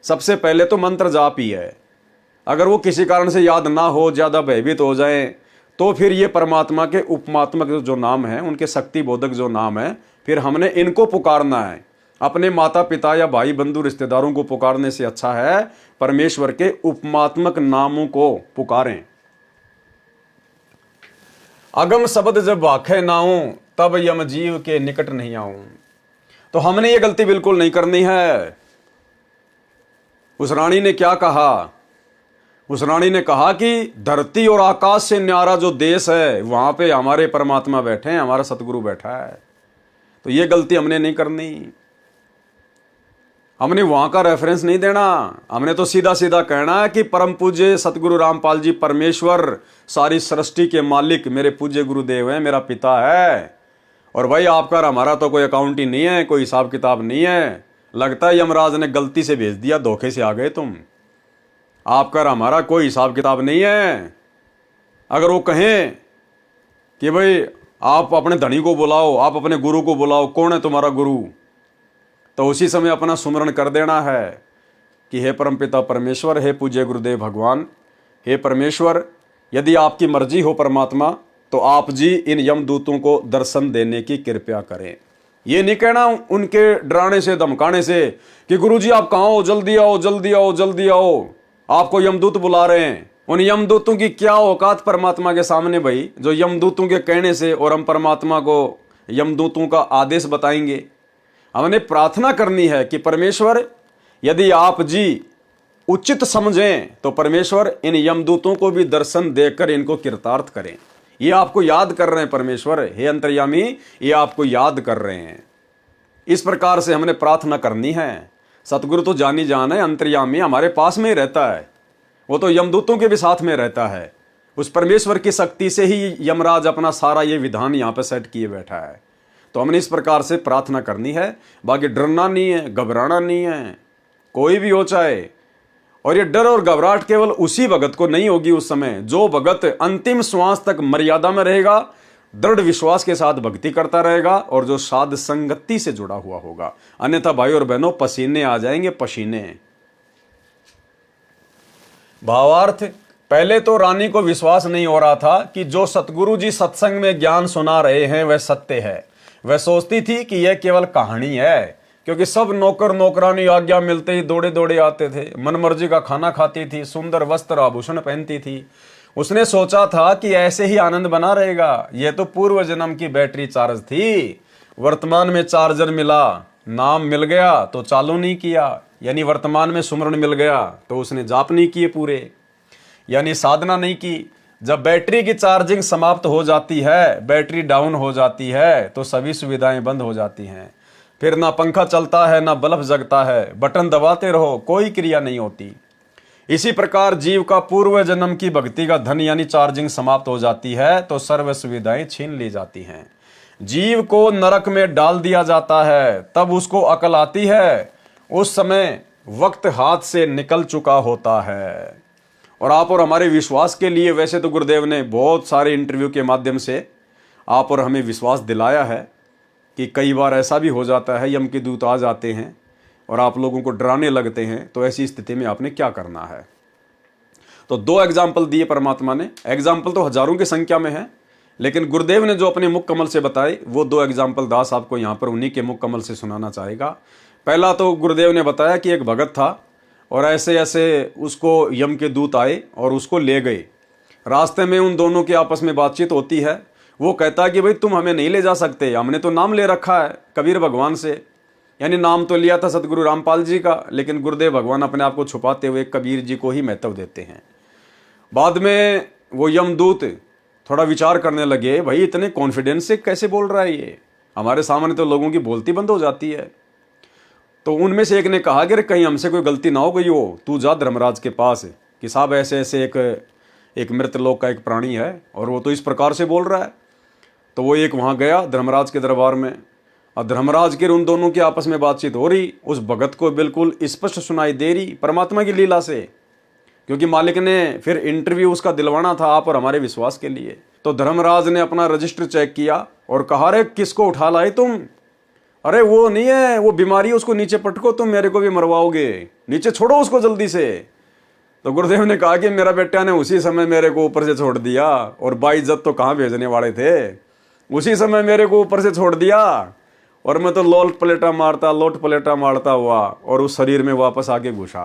सबसे पहले तो मंत्र जाप ही है। अगर वो किसी कारण से याद ना हो, ज़्यादा भयभीत हो जाए, तो फिर ये परमात्मा के उपमात्मक जो नाम है, उनके शक्ति बोधक जो नाम है, फिर हमने इनको पुकारना है। अपने माता पिता या भाई बंधु रिश्तेदारों को पुकारने से अच्छा है परमेश्वर के उपमात्मक नामों को पुकारें। अगम शब्द जब वाखे नाऊं, तब यम जीव के निकट नहीं आऊं। तो हमने ये गलती बिल्कुल नहीं करनी है। उस रानी ने क्या कहा? उस रानी ने कहा कि धरती और आकाश से न्यारा जो देश है, वहां पे हमारे परमात्मा बैठे हैं, हमारा सतगुरु बैठा है। तो ये गलती हमने नहीं करनी। हमने वहां का रेफरेंस नहीं देना, हमने तो सीधा सीधा कहना है कि परम पूज्य सतगुरु रामपाल जी परमेश्वर, सारी सृष्टि के मालिक मेरे पूज्य गुरुदेव हैं, मेरा पिता है। और भाई आपका और हमारा तो कोई अकाउंट ही नहीं है, कोई हिसाब किताब नहीं है। लगता है यमराज ने गलती से भेज दिया, धोखे से आ गए तुम। आपका और हमारा कोई हिसाब किताब नहीं है। अगर वो कहें कि भाई आप अपने धनी को बुलाओ, आप अपने गुरु को बुलाओ, कौन है तुम्हारा गुरु, तो उसी समय अपना सुमरण कर देना है कि हे परमपिता परमेश्वर, हे पूज्य गुरुदेव भगवान, हे परमेश्वर, यदि आपकी मर्जी हो परमात्मा, तो आप जी इन यमदूतों को दर्शन देने की कृपया करें। ये नहीं कहना उनके डराने से धमकाने से कि गुरुजी आप कहाँ हो, जल्दी आओ जल्दी आओ जल्दी आओ, आपको यमदूत बुला रहे हैं। उन यमदूतों की क्या औकात परमात्मा के सामने भाई, जो यमदूतों के कहने से और हम परमात्मा को यमदूतों का आदेश बताएंगे। हमने प्रार्थना करनी है कि परमेश्वर यदि आप जी उचित समझें तो परमेश्वर इन यमदूतों को भी दर्शन देकर इनको कृतार्थ करें। ये आपको याद कर रहे हैं परमेश्वर, हे अंतर्यामी, ये आपको याद कर रहे हैं। इस प्रकार से हमने प्रार्थना करनी है। सतगुरु तो जानी जान है, अंतर्यामी हमारे पास में ही रहता है। वो तो यमदूतों के भी साथ में रहता है। उस परमेश्वर की शक्ति से ही यमराज अपना सारा ये विधान यहाँ पे सेट किए बैठा है। तो हमने इस प्रकार से प्रार्थना करनी है। बाकी डरना नहीं है, घबराना नहीं है, कोई भी हो चाहे। और ये डर और घबराहट केवल उसी भगत को नहीं होगी उस समय जो भगत अंतिम श्वास तक मर्यादा में रहेगा, दृढ़ विश्वास के साथ भक्ति करता रहेगा और जो साध संगति से जुड़ा हुआ होगा। अन्यथा भाई और बहनों पसीने आ जाएंगे, पसीने। भावार्थ, पहले तो रानी को विश्वास नहीं हो रहा था कि जो सतगुरु जी सत्संग में ज्ञान सुना रहे हैं वह सत्य है। वह सोचती थी कि यह केवल कहानी है, क्योंकि सब नौकर नौकरानी आज्ञा मिलते ही दौड़े दौड़े आते थे, मनमर्जी का खाना खाती थी, सुंदर वस्त्र आभूषण पहनती थी। उसने सोचा था कि ऐसे ही आनंद बना रहेगा। यह तो पूर्व जन्म की बैटरी चार्ज थी। वर्तमान में चार्जर मिला, नाम मिल गया तो चालू नहीं किया, यानी वर्तमान में सुमरण मिल गया तो उसने जाप नहीं किए पूरे, यानी साधना नहीं की। जब बैटरी की चार्जिंग समाप्त हो जाती है, बैटरी डाउन हो जाती है, तो सभी सुविधाएं बंद हो जाती हैं। फिर ना पंखा चलता है, ना बल्ब जगता है, बटन दबाते रहो, कोई क्रिया नहीं होती। इसी प्रकार जीव का पूर्व जन्म की भक्ति का धन यानी चार्जिंग समाप्त हो जाती है तो सर्व सुविधाएं छीन ली जाती हैं। जीव को नरक में डाल दिया जाता है, तब उसको अकल आती है। उस समय वक्त हाथ से निकल चुका होता है। और आप और हमारे विश्वास के लिए वैसे तो गुरुदेव ने बहुत सारे इंटरव्यू के माध्यम से आप और हमें विश्वास दिलाया है कि कई बार ऐसा भी हो जाता है, यम के दूत आ जाते हैं और आप लोगों को डराने लगते हैं। तो ऐसी स्थिति में आपने क्या करना है? तो 2 एग्जाम्पल दिए परमात्मा ने। एग्जाम्पल तो हजारों की संख्या में है, लेकिन गुरुदेव ने जो अपने मुख कमल से बताए वो 2 एग्जाम्पल दास आपको यहाँ पर उन्हीं के मुख कमल से सुनाना चाहेगा। पहला तो गुरुदेव ने बताया कि एक भगत था और ऐसे ऐसे उसको यम के दूत आए और उसको ले गए। रास्ते में उन दोनों की आपस में बातचीत होती है। वो कहता है कि भाई तुम हमें नहीं ले जा सकते, हमने तो नाम ले रखा है कबीर भगवान से, यानी नाम तो लिया था सतगुरु रामपाल जी का, लेकिन गुरुदेव भगवान अपने आप को छुपाते हुए कबीर जी को ही महत्व देते हैं। बाद में वो यमदूत थोड़ा विचार करने लगे, भाई इतने कॉन्फिडेंस से कैसे बोल रहा है ये, हमारे सामने तो लोगों की बोलती बंद हो जाती है। तो उनमें से एक ने कहा कि कहीं हमसे कोई गलती ना हो गई हो, तू जा धर्मराज के पास कि साहब ऐसे ऐसे एक मृत लोक का एक प्राणी है और वो तो इस प्रकार से बोल रहा है। तो वो एक वहाँ गया धर्मराज के दरबार में, और धर्मराज के उन दोनों की आपस में बातचीत हो रही। उस भगत को बिल्कुल स्पष्ट सुनाई दे रही परमात्मा की लीला से, क्योंकि मालिक ने फिर इंटरव्यू उसका दिलवाना था आप और हमारे विश्वास के लिए। तो धर्मराज ने अपना रजिस्टर चेक किया और कहा, अरे किसको उठा लाए तुम? अरे वो नहीं है, वो बीमारी है, उसको नीचे पटको, तुम मेरे को भी मरवाओगे, नीचे छोड़ो उसको जल्दी से। तो गुरुदेव ने कहा कि मेरा बेटा ने उसी समय मेरे को ऊपर से छोड़ दिया, और बाइज्जत तो कहाँ भेजने वाले थे, उसी समय मेरे को ऊपर से छोड़ दिया और मैं तो लोट पलेटा मारता हुआ और उस शरीर में वापस आके घुसा।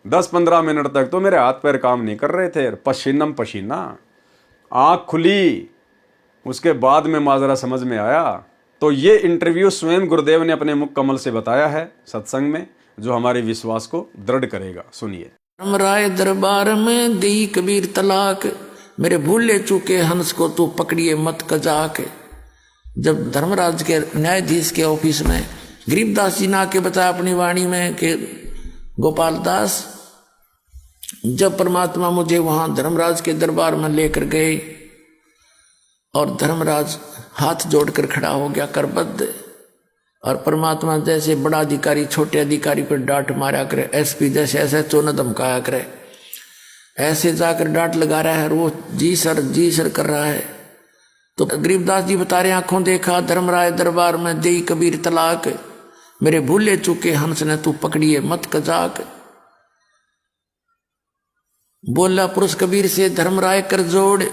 10-15 मिनट तक तो मेरे हाथ पैर काम नहीं कर रहे थे, पसीनम पसीना, आँख खुली, उसके बाद में माजरा समझ में आया। तो ये इंटरव्यू स्वयं गुरुदेव ने अपने मुख कमल से बताया है सत्संग में, जो हमारे विश्वास को दृढ़ करेगा। सुनिए। धर्मराय दरबार में दी कबीर तलाक, मेरे भूले चूके हंस को तू पकड़िए मत कजाक। जब धर्मराज के न्यायाधीश के ऑफिस में गरीबदास जी ने आके बताया अपनी वाणी में कि गोपाल दास, जब परमात्मा मुझे वहां धर्मराज के दरबार में लेकर गए और धर्मराज हाथ जोड़कर खड़ा हो गया करबद्ध, और परमात्मा जैसे बड़ा अधिकारी छोटे अधिकारी पर डांट मारा करे, एसपी जैसे ऐसे चोन धमकाया करे, ऐसे जाकर डांट लगा रहा है और वो जी सर कर रहा है। तो गरीबदास जी बता रहे, आंखों देखा धर्मराय दरबार में देई कबीर तलाक, मेरे भूले चूके हंस ने तू पकड़िए मत कजाक। बोला पुरुष कबीर से धर्मराय कर जोड़,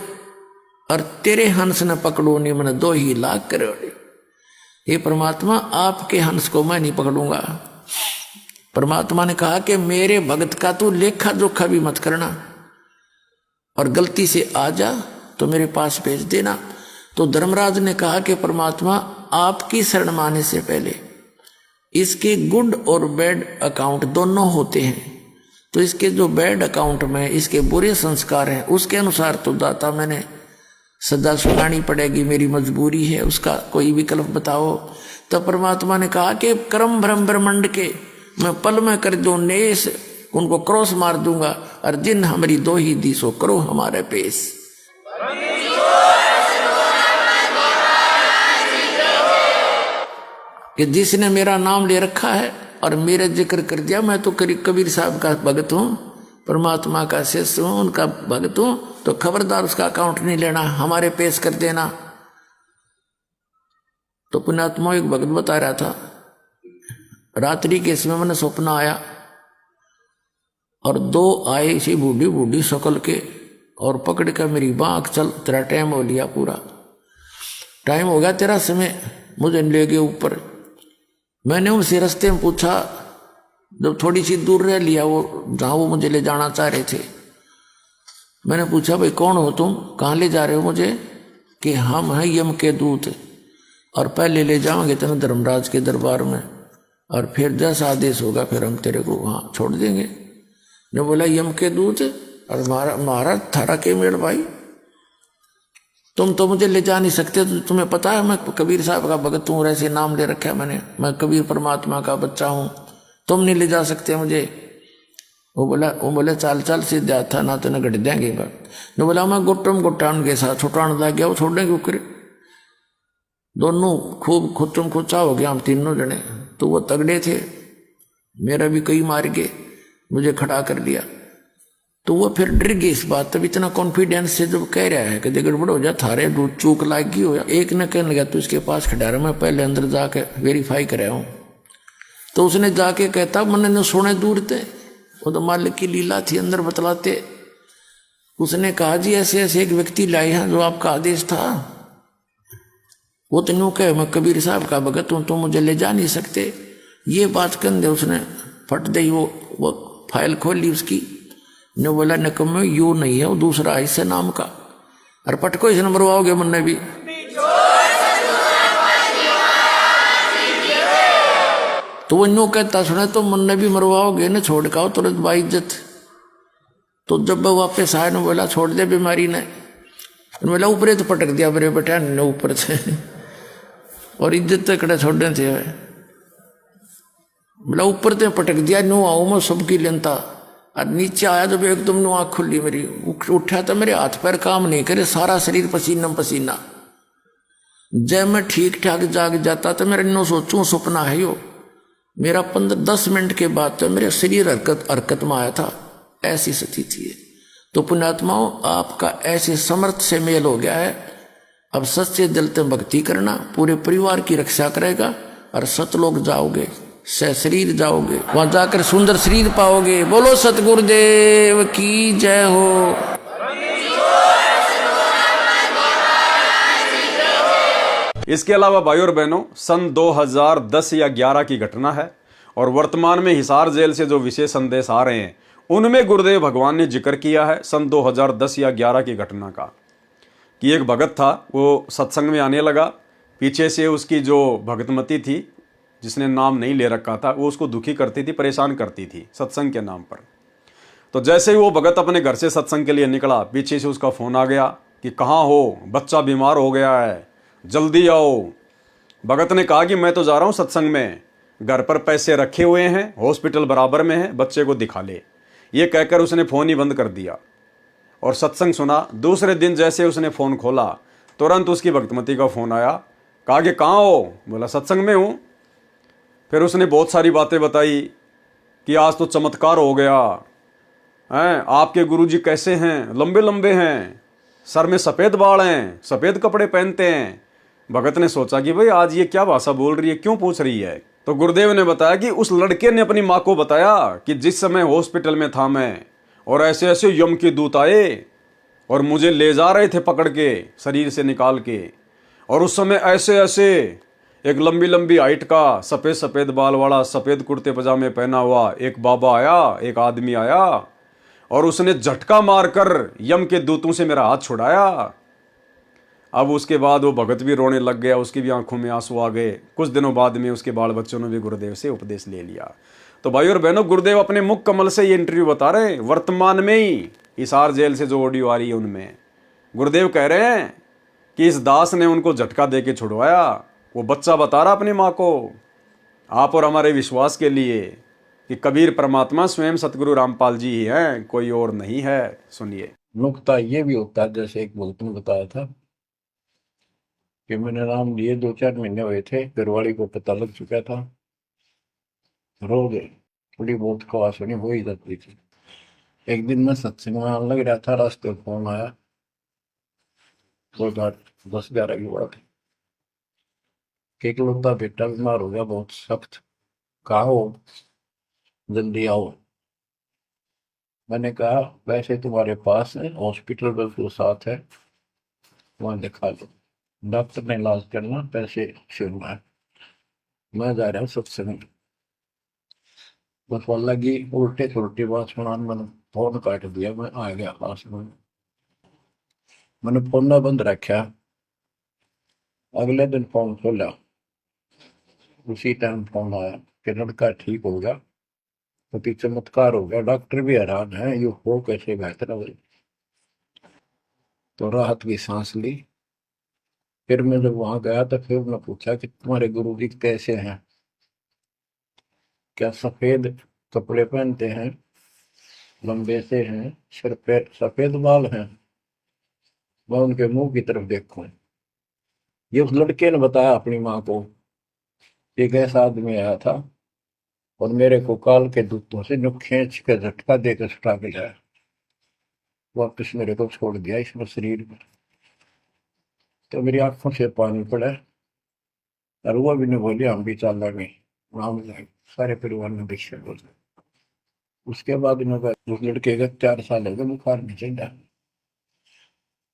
और तेरे हंस न पकड़ो नहीं मैंने 2 लाख करोड़। ये परमात्मा आपके हंस को मैं नहीं पकड़ूंगा। परमात्मा ने कहा कि मेरे भगत का तू लेखा जोखा भी मत करना, और गलती से आ जा तो मेरे पास भेज देना। तो धर्मराज ने कहा कि परमात्मा आपकी शरण माने से पहले इसके गुड और बैड अकाउंट दोनों होते हैं, तो इसके जो बैड अकाउंट में इसके बुरे संस्कार हैं उसके अनुसार तो दाता मैंने सदा सुनानी पड़ेगी, मेरी मजबूरी है, उसका कोई विकल्प बताओ। तो परमात्मा ने कहा कि कर्म भ्रम ब्रह्मंड के मैं पल में कर दूं नेस, उनको क्रॉस मार दूंगा, और जिन हमारी दो ही दी सो करो हमारे पेश। कि जिसने मेरा नाम ले रखा है और मेरा जिक्र कर दिया, मैं तो कबीर साहब का भगत हूं, परमात्मा का शिष्य हूं, उनका भगत हूं, तो खबरदार उसका अकाउंट नहीं लेना, हमारे पेश कर देना। तो पुण्यात्मा एक भगत बता रहा था, रात्रि के समय मैंने सपना आया और दो आए इसी बूढ़ी बूढ़ी शक्ल के और पकड़ कर मेरी बाँह, चल तेरा टाइम हो लिया, पूरा टाइम हो गया तेरा समय, मुझे ले गए ऊपर। मैंने उनसे रास्ते में पूछा, जब थोड़ी सी दूर रह लिया वो जहाँ वो मुझे ले जाना चाह रहे थे, मैंने पूछा भाई कौन हो तुम, कहाँ ले जा रहे हो मुझे? कि हम हैं यम के दूत और पहले ले जाओगे तेरे धर्मराज के दरबार में, और फिर जैसा आदेश होगा फिर हम तेरे को वहाँ छोड़ देंगे। ने बोला यम के दूत और महाराज थारा के मेल भाई, तुम तो मुझे ले जा नहीं सकते, तो तुम्हें पता है मैं कबीर साहब का भगत हूँ, ऐसे नाम ले रखा है मैंने, मैं कबीर परमात्मा का बच्चा हूँ, तुम नहीं ले जा सकते मुझे। वो बोले चाल चाल सीधा था ना, तो न घट देंगे बात। ने बोला मैं गुट्टम गुट्टान के साथ छुटान लग गया, वो छोड़ने क्यों करे, दोनों खूब खुच्चम खुच्चा हो गया हम तीनों जने। तो वो तगड़े थे, मेरा भी कई मार गए, मुझे खड़ा कर दिया। तो वो फिर डर गई इस बात, तब इतना कॉन्फिडेंस से जब कह रहा है कि गड़बड़ हो जा, थारे दूध चूक लागी हो। एक ने कहने लगा तू इसके पास खड़ा रहा, मैं पहले अंदर जाके वेरीफाई कराया हूँ। तो उसने जाके कहता मैंने न सोने दूर थे, वो तो मालिक की लीला थी, अंदर बतलाते। उसने कहा जी ऐसे ऐसे एक व्यक्ति लाए हैं जो आपका आदेश था। वो तो यूँ कहे मैं कबीर साहब का भगत हूँ, तो मुझे ले जा नहीं सकते। ये बात कर दे, उसने फट दई वो फाइल खोली उसकी, ने बोला नकम्मे यू नहीं है, वो दूसरा है इससे नाम का, और पटको इसने मरवाओगे मुन्ने भी। तो वो यूँ कहता सुने तो मुन्ने भी मरवाओगे न, छोड़ का तुरंत बाई इज्जत। तो जब वो वापस आए ने बोला छोड़ दे बीमारी ने, बोला ऊपर तो पटक दिया मेरे बेटा ने ऊपर से, और इज्जत तक छोड़ने थे। बोला ऊपर तो पटक दिया, नो आओ मैं सबकी लेनता, और नीचे आया जब एकदम नो आँख खुली मेरी, उठा तो मेरे हाथ पैर काम नहीं करे, सारा शरीर पसीना पसीना। जब मैं ठीक ठाक जाग जाता तो मेरे नो सोचूं सपना है यो, मेरा 15-10 मिनट के बाद तो मेरे शरीर हरकत में आया था, ऐसी स्थिति है। तो पुण्यात्माओं आपका ऐसे समर्थ से मेल हो गया है, अब सच्चे दिल से भक्ति करना, पूरे परिवार की रक्षा करेगा, और सतलोक जाओगे, शरीर जाओगे, वहां जाकर सुंदर शरीर पाओगे। बोलो सतगुरुदेव की जय हो। इसके अलावा भाई और बहनों, सन 2010 या 11 की घटना है, और वर्तमान में हिसार जेल से जो विशेष संदेश आ रहे हैं उनमें गुरुदेव भगवान ने जिक्र किया है सन 2010 या 11 की घटना का, कि एक भगत था, वो सत्संग में आने लगा, पीछे से उसकी जो भगतमती थी जिसने नाम नहीं ले रखा था, वो उसको दुखी करती थी, परेशान करती थी सत्संग के नाम पर। तो जैसे ही वो भगत अपने घर से सत्संग के लिए निकला, पीछे से उसका फ़ोन आ गया कि कहाँ हो, बच्चा बीमार हो गया है, जल्दी आओ। भगत ने कहा कि मैं तो जा रहा हूँ सत्संग में, घर पर पैसे रखे हुए हैं, हॉस्पिटल बराबर में है, बच्चे को दिखा ले। ये कहकर उसने फ़ोन ही बंद कर दिया और सत्संग सुना। दूसरे दिन जैसे उसने फ़ोन खोला, तुरंत उसकी भक्तमती का फ़ोन आया, कहा कि कहाँ हो? बोला सत्संग में हूँ। फिर उसने बहुत सारी बातें बताई कि आज तो चमत्कार हो गया हैं, आपके गुरुजी कैसे हैं, लंबे लंबे हैं, सर में सफ़ेद बाल हैं, सफ़ेद कपड़े पहनते हैं। भगत ने सोचा कि भाई आज ये क्या भाषा बोल रही है, क्यों पूछ रही है। तो गुरुदेव ने बताया कि उस लड़के ने अपनी माँ को बताया कि जिस समय हॉस्पिटल में था मैं, और ऐसे ऐसे यम के दूत आए और मुझे ले जा रहे थे पकड़ के शरीर से निकाल के, और उस समय ऐसे ऐसे एक लंबी लंबी हाइट का, सफ़ेद सफ़ेद बाल वाला, सफ़ेद कुर्ते पजामे पहना हुआ एक बाबा आया, एक आदमी आया, और उसने झटका मारकर यम के दूतों से मेरा हाथ छुड़ाया। अब उसके बाद वो भगत भी रोने लग गया, उसकी भी आंखों में आंसू आ गए। कुछ दिनों बाद में उसके बाल बच्चों ने भी गुरुदेव से उपदेश ले लिया। तो भाई और बहनों, गुरुदेव अपने मुख कमल से ये इंटरव्यू बता रहे हैं, वर्तमान में ही हिसार जेल से जो ऑडियो आ रही है उनमें गुरुदेव कह रहे हैं कि इस दास ने उनको झटका दे के छुड़वाया। वो बच्चा बता रहा अपनी माँ को, आप और हमारे विश्वास के लिए कि कबीर परमात्मा स्वयं सतगुरु रामपाल जी ही हैं, कोई और नहीं है। सुनिए। नुकता ये भी होता है, जैसे एक भक्त ने बताया था कि मैंने नाम लिए 2-4 महीने हुए थे, घरवाली को पता लग चुका था, रो गए, थोड़ी बहुत खवास होनी हो ही जाती थी। एक दिन मैं सत्संग में आने लग रहा था, रास्ते में फोन आया, 10-11 की बात है, कि इकलौता बेटा बीमार हो गया बहुत सख्त, कहा हो, जल्दी आओ। मैंने कहा वैसे तुम्हारे पास है, हॉस्पिटल बिल्कुल साथ है, वहां दिखा लो, डॉक्टर ने इलाज करना, पैसे शुरू है, मैं जा रहा हूँ सत्संग। बस वो लगी उल्टे सुलटी बात सुनाने, मैंने फोन काट दिया, मैं आ गया पास में, मैंने फोन ना बंद रखा। अगले दिन फोन खोला, उसी टाइम फोन आया कि लड़का ठीक हो गया, तो चमत्कार हो गया, डॉक्टर भी हैरान है, ये हो कैसे बेहतर हो। तो राहत की सांस ली। फिर मैं जब वहां गया तो फिर मैं पूछा कि तुम्हारे गुरु जी कैसे हैं, क्या सफेद कपड़े पहनते हैं, लंबे से हैं, सिर पे सफेद बाल हैं। मैं उनके मुंह की तरफ देखूं, ये उस लड़के ने बताया अपनी माँ को, एक ऐसा आदमी आया था और मेरे को काल के दूतों से जो खींच के झटका देकर सुटा के लाया, वापस मेरे को छोड़ दिया इसमें शरीर में। तो मेरी आंखों से पानी पड़ा, और वो भी नहीं बोली हम भी चल रहे, हम सारे परिवार ने दीक्षा बोल। उसके बाद इन्होंने उस लड़के का 4 साल हो गए, बुखार नहीं चढ़ा।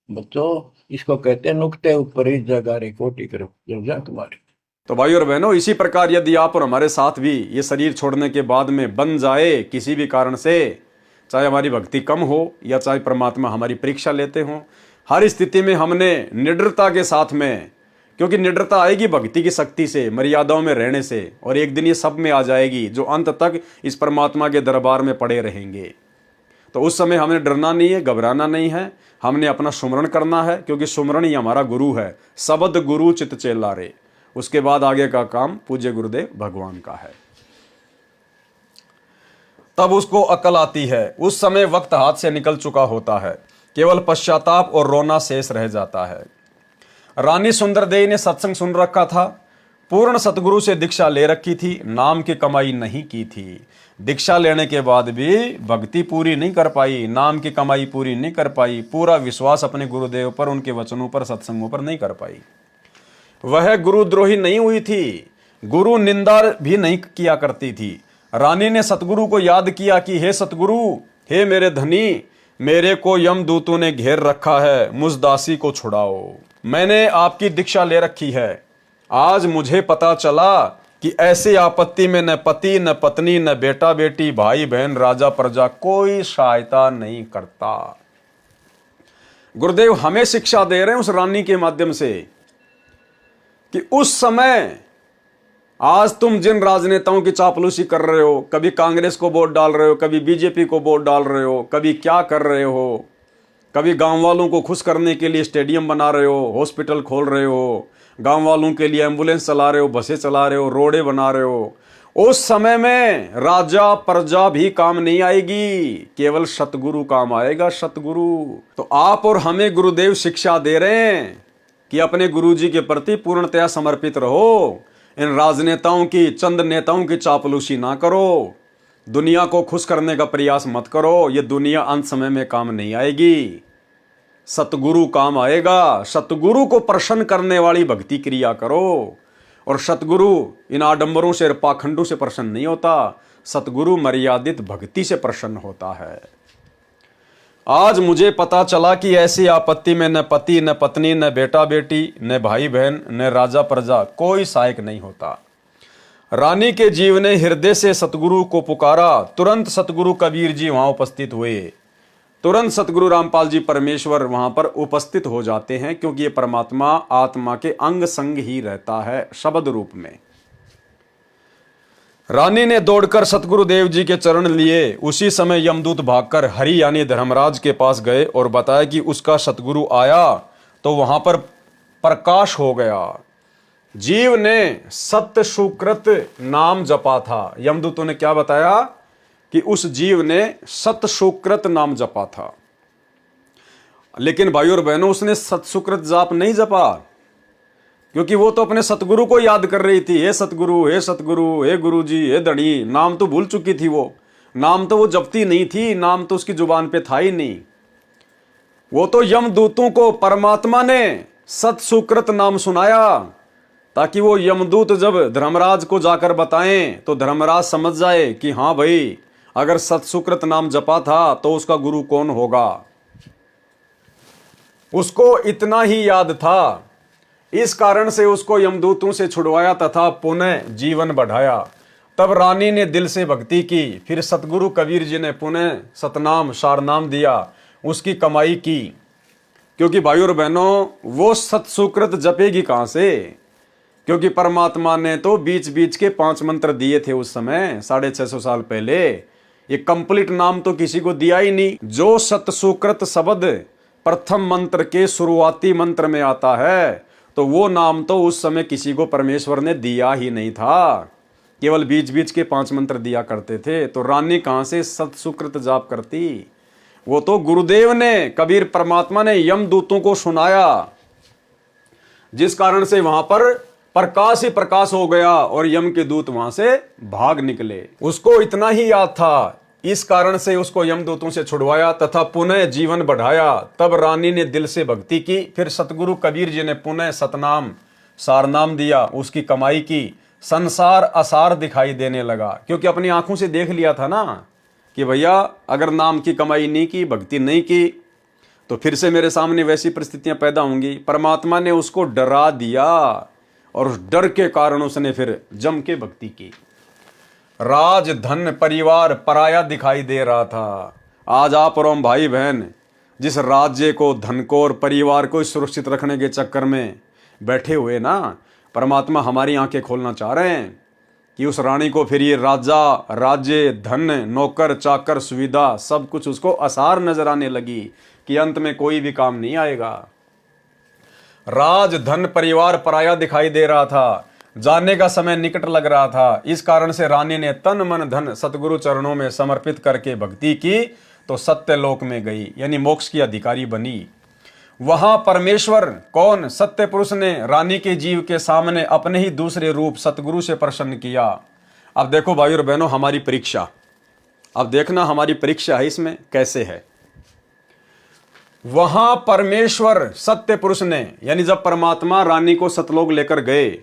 बच्चों, इसको कहते हैं नुक्ते ऊपर ही जगह रे कोटी करो जब जा तुम्हारे। तो भाई और बहनों, इसी प्रकार यदि आप और हमारे साथ भी ये शरीर छोड़ने के बाद में बन जाए किसी भी कारण से, चाहे हमारी भक्ति कम हो या चाहे परमात्मा हमारी परीक्षा लेते हों, हर स्थिति में हमने निडरता के साथ में, क्योंकि निडरता आएगी भक्ति की शक्ति से, मर्यादाओं में रहने से, और एक दिन ये सब में आ जाएगी जो अंत तक इस परमात्मा के दरबार में पड़े रहेंगे। तो उस समय हमें डरना नहीं है, घबराना नहीं है, हमने अपना सुमरण करना है, क्योंकि सुमरण ही हमारा गुरु है। शब्द गुरु चित चेला रे। उसके बाद आगे का काम पूज्य गुरुदेव भगवान का है। तब उसको अकल आती है। उस समय वक्त हाथ से निकल चुका होता है, केवल पश्चाताप और रोना शेष रह जाता है। रानी सुंदरदेवी ने सत्संग सुन रखा था, पूर्ण सतगुरु से दीक्षा ले रखी थी, नाम की कमाई नहीं की थी। दीक्षा लेने के बाद भी भक्ति पूरी नहीं कर पाई, नाम की कमाई पूरी नहीं कर पाई, पूरा विश्वास अपने गुरुदेव पर, उनके वचनों पर, सत्संगों पर नहीं कर पाई। वह गुरुद्रोही नहीं हुई थी, गुरु निंदा भी नहीं किया करती थी। रानी ने सतगुरु को याद किया कि हे सतगुरु, हे मेरे धनी, मेरे को यमदूतों ने घेर रखा है, मुझ दासी को छुड़ाओ। मैंने आपकी दीक्षा ले रखी है, आज मुझे पता चला कि ऐसी आपत्ति में न पति न पत्नी न बेटा बेटी भाई बहन राजा प्रजा कोई सहायता नहीं करता। गुरुदेव हमें शिक्षा दे रहे हैं उस रानी के माध्यम से कि उस समय, आज तुम जिन राजनेताओं की चापलूसी कर रहे हो, कभी कांग्रेस को वोट डाल रहे हो, कभी बीजेपी को वोट डाल रहे हो, कभी क्या कर रहे हो, कभी गांव वालों को खुश करने के लिए स्टेडियम बना रहे हो, हॉस्पिटल खोल रहे हो, गांव वालों के लिए एम्बुलेंस चला रहे हो, बसें चला रहे हो, रोडें बना रहे हो, उस समय में राजा प्रजा भी काम नहीं आएगी, केवल सतगुरु काम आएगा, सतगुरु। तो आप और हमें गुरुदेव शिक्षा दे रहे हैं कि अपने गुरुजी के प्रति पूर्णतया समर्पित रहो, इन राजनेताओं की, चंद नेताओं की चापलूसी ना करो, दुनिया को खुश करने का प्रयास मत करो, ये दुनिया अंत समय में काम नहीं आएगी, सतगुरु काम आएगा। सतगुरु को प्रसन्न करने वाली भक्ति क्रिया करो, और सतगुरु इन आडंबरों से, पाखंडों से प्रसन्न नहीं होता, सतगुरु मर्यादित भक्ति से प्रसन्न होता है। आज मुझे पता चला कि ऐसी आपत्ति में न पति न पत्नी न बेटा बेटी न भाई बहन न राजा प्रजा कोई सहायक नहीं होता। रानी के जीव ने हृदय से सतगुरु को पुकारा, तुरंत सतगुरु कबीर जी वहां उपस्थित हुए, तुरंत सतगुरु रामपाल जी परमेश्वर वहां पर उपस्थित हो जाते हैं, क्योंकि ये परमात्मा आत्मा के अंग संग ही रहता है शब्द रूप में। रानी ने दौड़कर सतगुरु देव जी के चरण लिए। उसी समय यमदूत भागकर हरि यानी धर्मराज के पास गए और बताया कि उसका सतगुरु आया, तो वहां पर प्रकाश हो गया। जीव ने सत्य सुकृत नाम जपा था। यमदूतों ने क्या बताया कि उस जीव ने सत्य सुकृत नाम जपा था। लेकिन भाइयों और बहनों, उसने सत्य सुकृत जाप नहीं जपा, क्योंकि वो तो अपने सतगुरु को याद कर रही थी। हे सतगुरु, हे सतगुरु, हे गुरु जी, हे धनी। नाम तो भूल चुकी थी वो, नाम तो वो जपती नहीं थी, नाम तो उसकी जुबान पे था ही नहीं। वो तो यमदूतों को परमात्मा ने सत सुकृत नाम सुनाया, ताकि वो यमदूत जब धर्मराज को जाकर बताएं तो धर्मराज समझ जाए कि हाँ भाई, अगर सत सुकृत नाम जपा था तो उसका गुरु कौन होगा। उसको इतना ही याद था, इस कारण से उसको यमदूतों से छुड़वाया तथा पुनः जीवन बढ़ाया। तब रानी ने दिल से भक्ति की, फिर सतगुरु कबीर जी ने पुनः सतनाम सारनाम दिया, उसकी कमाई की। क्योंकि भाइयों और बहनों, वो सत सुकृत जपेगी कहां से, क्योंकि परमात्मा ने तो बीच बीच के 5 मंत्र दिए थे उस समय 650 साल पहले। ये कंप्लीट नाम तो किसी को दिया ही नहीं। जो सत सुकृत शब्द प्रथम मंत्र के शुरुआती मंत्र में आता है, तो वो नाम तो उस समय किसी को परमेश्वर ने दिया ही नहीं था, केवल बीच बीच के 5 मंत्र दिया करते थे। तो रानी कहां से सत सुकृत जाप करती। वो तो गुरुदेव ने, कबीर परमात्मा ने यमदूतों को सुनाया, जिस कारण से वहां पर प्रकाश ही प्रकाश हो गया और यम के दूत वहां से भाग निकले। उसको इतना ही याद था, इस कारण से उसको यमदूतों से छुड़वाया तथा पुनः जीवन बढ़ाया। तब रानी ने दिल से भक्ति की, फिर सतगुरु कबीर जी ने पुनः सतनाम सारनाम दिया, उसकी कमाई की। संसार असार दिखाई देने लगा, क्योंकि अपनी आंखों से देख लिया था ना कि भैया, अगर नाम की कमाई नहीं की, भक्ति नहीं की, तो फिर से मेरे सामने वैसी परिस्थितियां पैदा होंगी। परमात्मा ने उसको डरा दिया और उस डर के कारण उसने फिर जम के भक्ति की। राज धन परिवार पराया दिखाई दे रहा था। आज आप और हम भाई बहन जिस राज्य को, धन को और परिवार को सुरक्षित रखने के चक्कर में बैठे हुए ना, परमात्मा हमारी आंखें खोलना चाह रहे हैं कि उस रानी को फिर ये राजा, राज्य, धन, नौकर चाकर, सुविधा, सब कुछ उसको आसार नजर आने लगी कि अंत में कोई भी काम नहीं आएगा। राज धन परिवार पराया दिखाई दे रहा था, जाने का समय निकट लग रहा था। इस कारण से रानी ने तन मन धन सतगुरु चरणों में समर्पित करके भक्ति की, तो सत्य लोक में गई, यानी मोक्ष की अधिकारी बनी। वहां परमेश्वर कौन, सत्य पुरुष ने रानी के जीव के सामने अपने ही दूसरे रूप सतगुरु से प्रसन्न किया। अब देखो भाई और बहनों, हमारी परीक्षा, अब देखना हमारी परीक्षा है इसमें कैसे है। वहां परमेश्वर सत्य पुरुष ने, यानी जब परमात्मा रानी को सतलोक लेकर गए,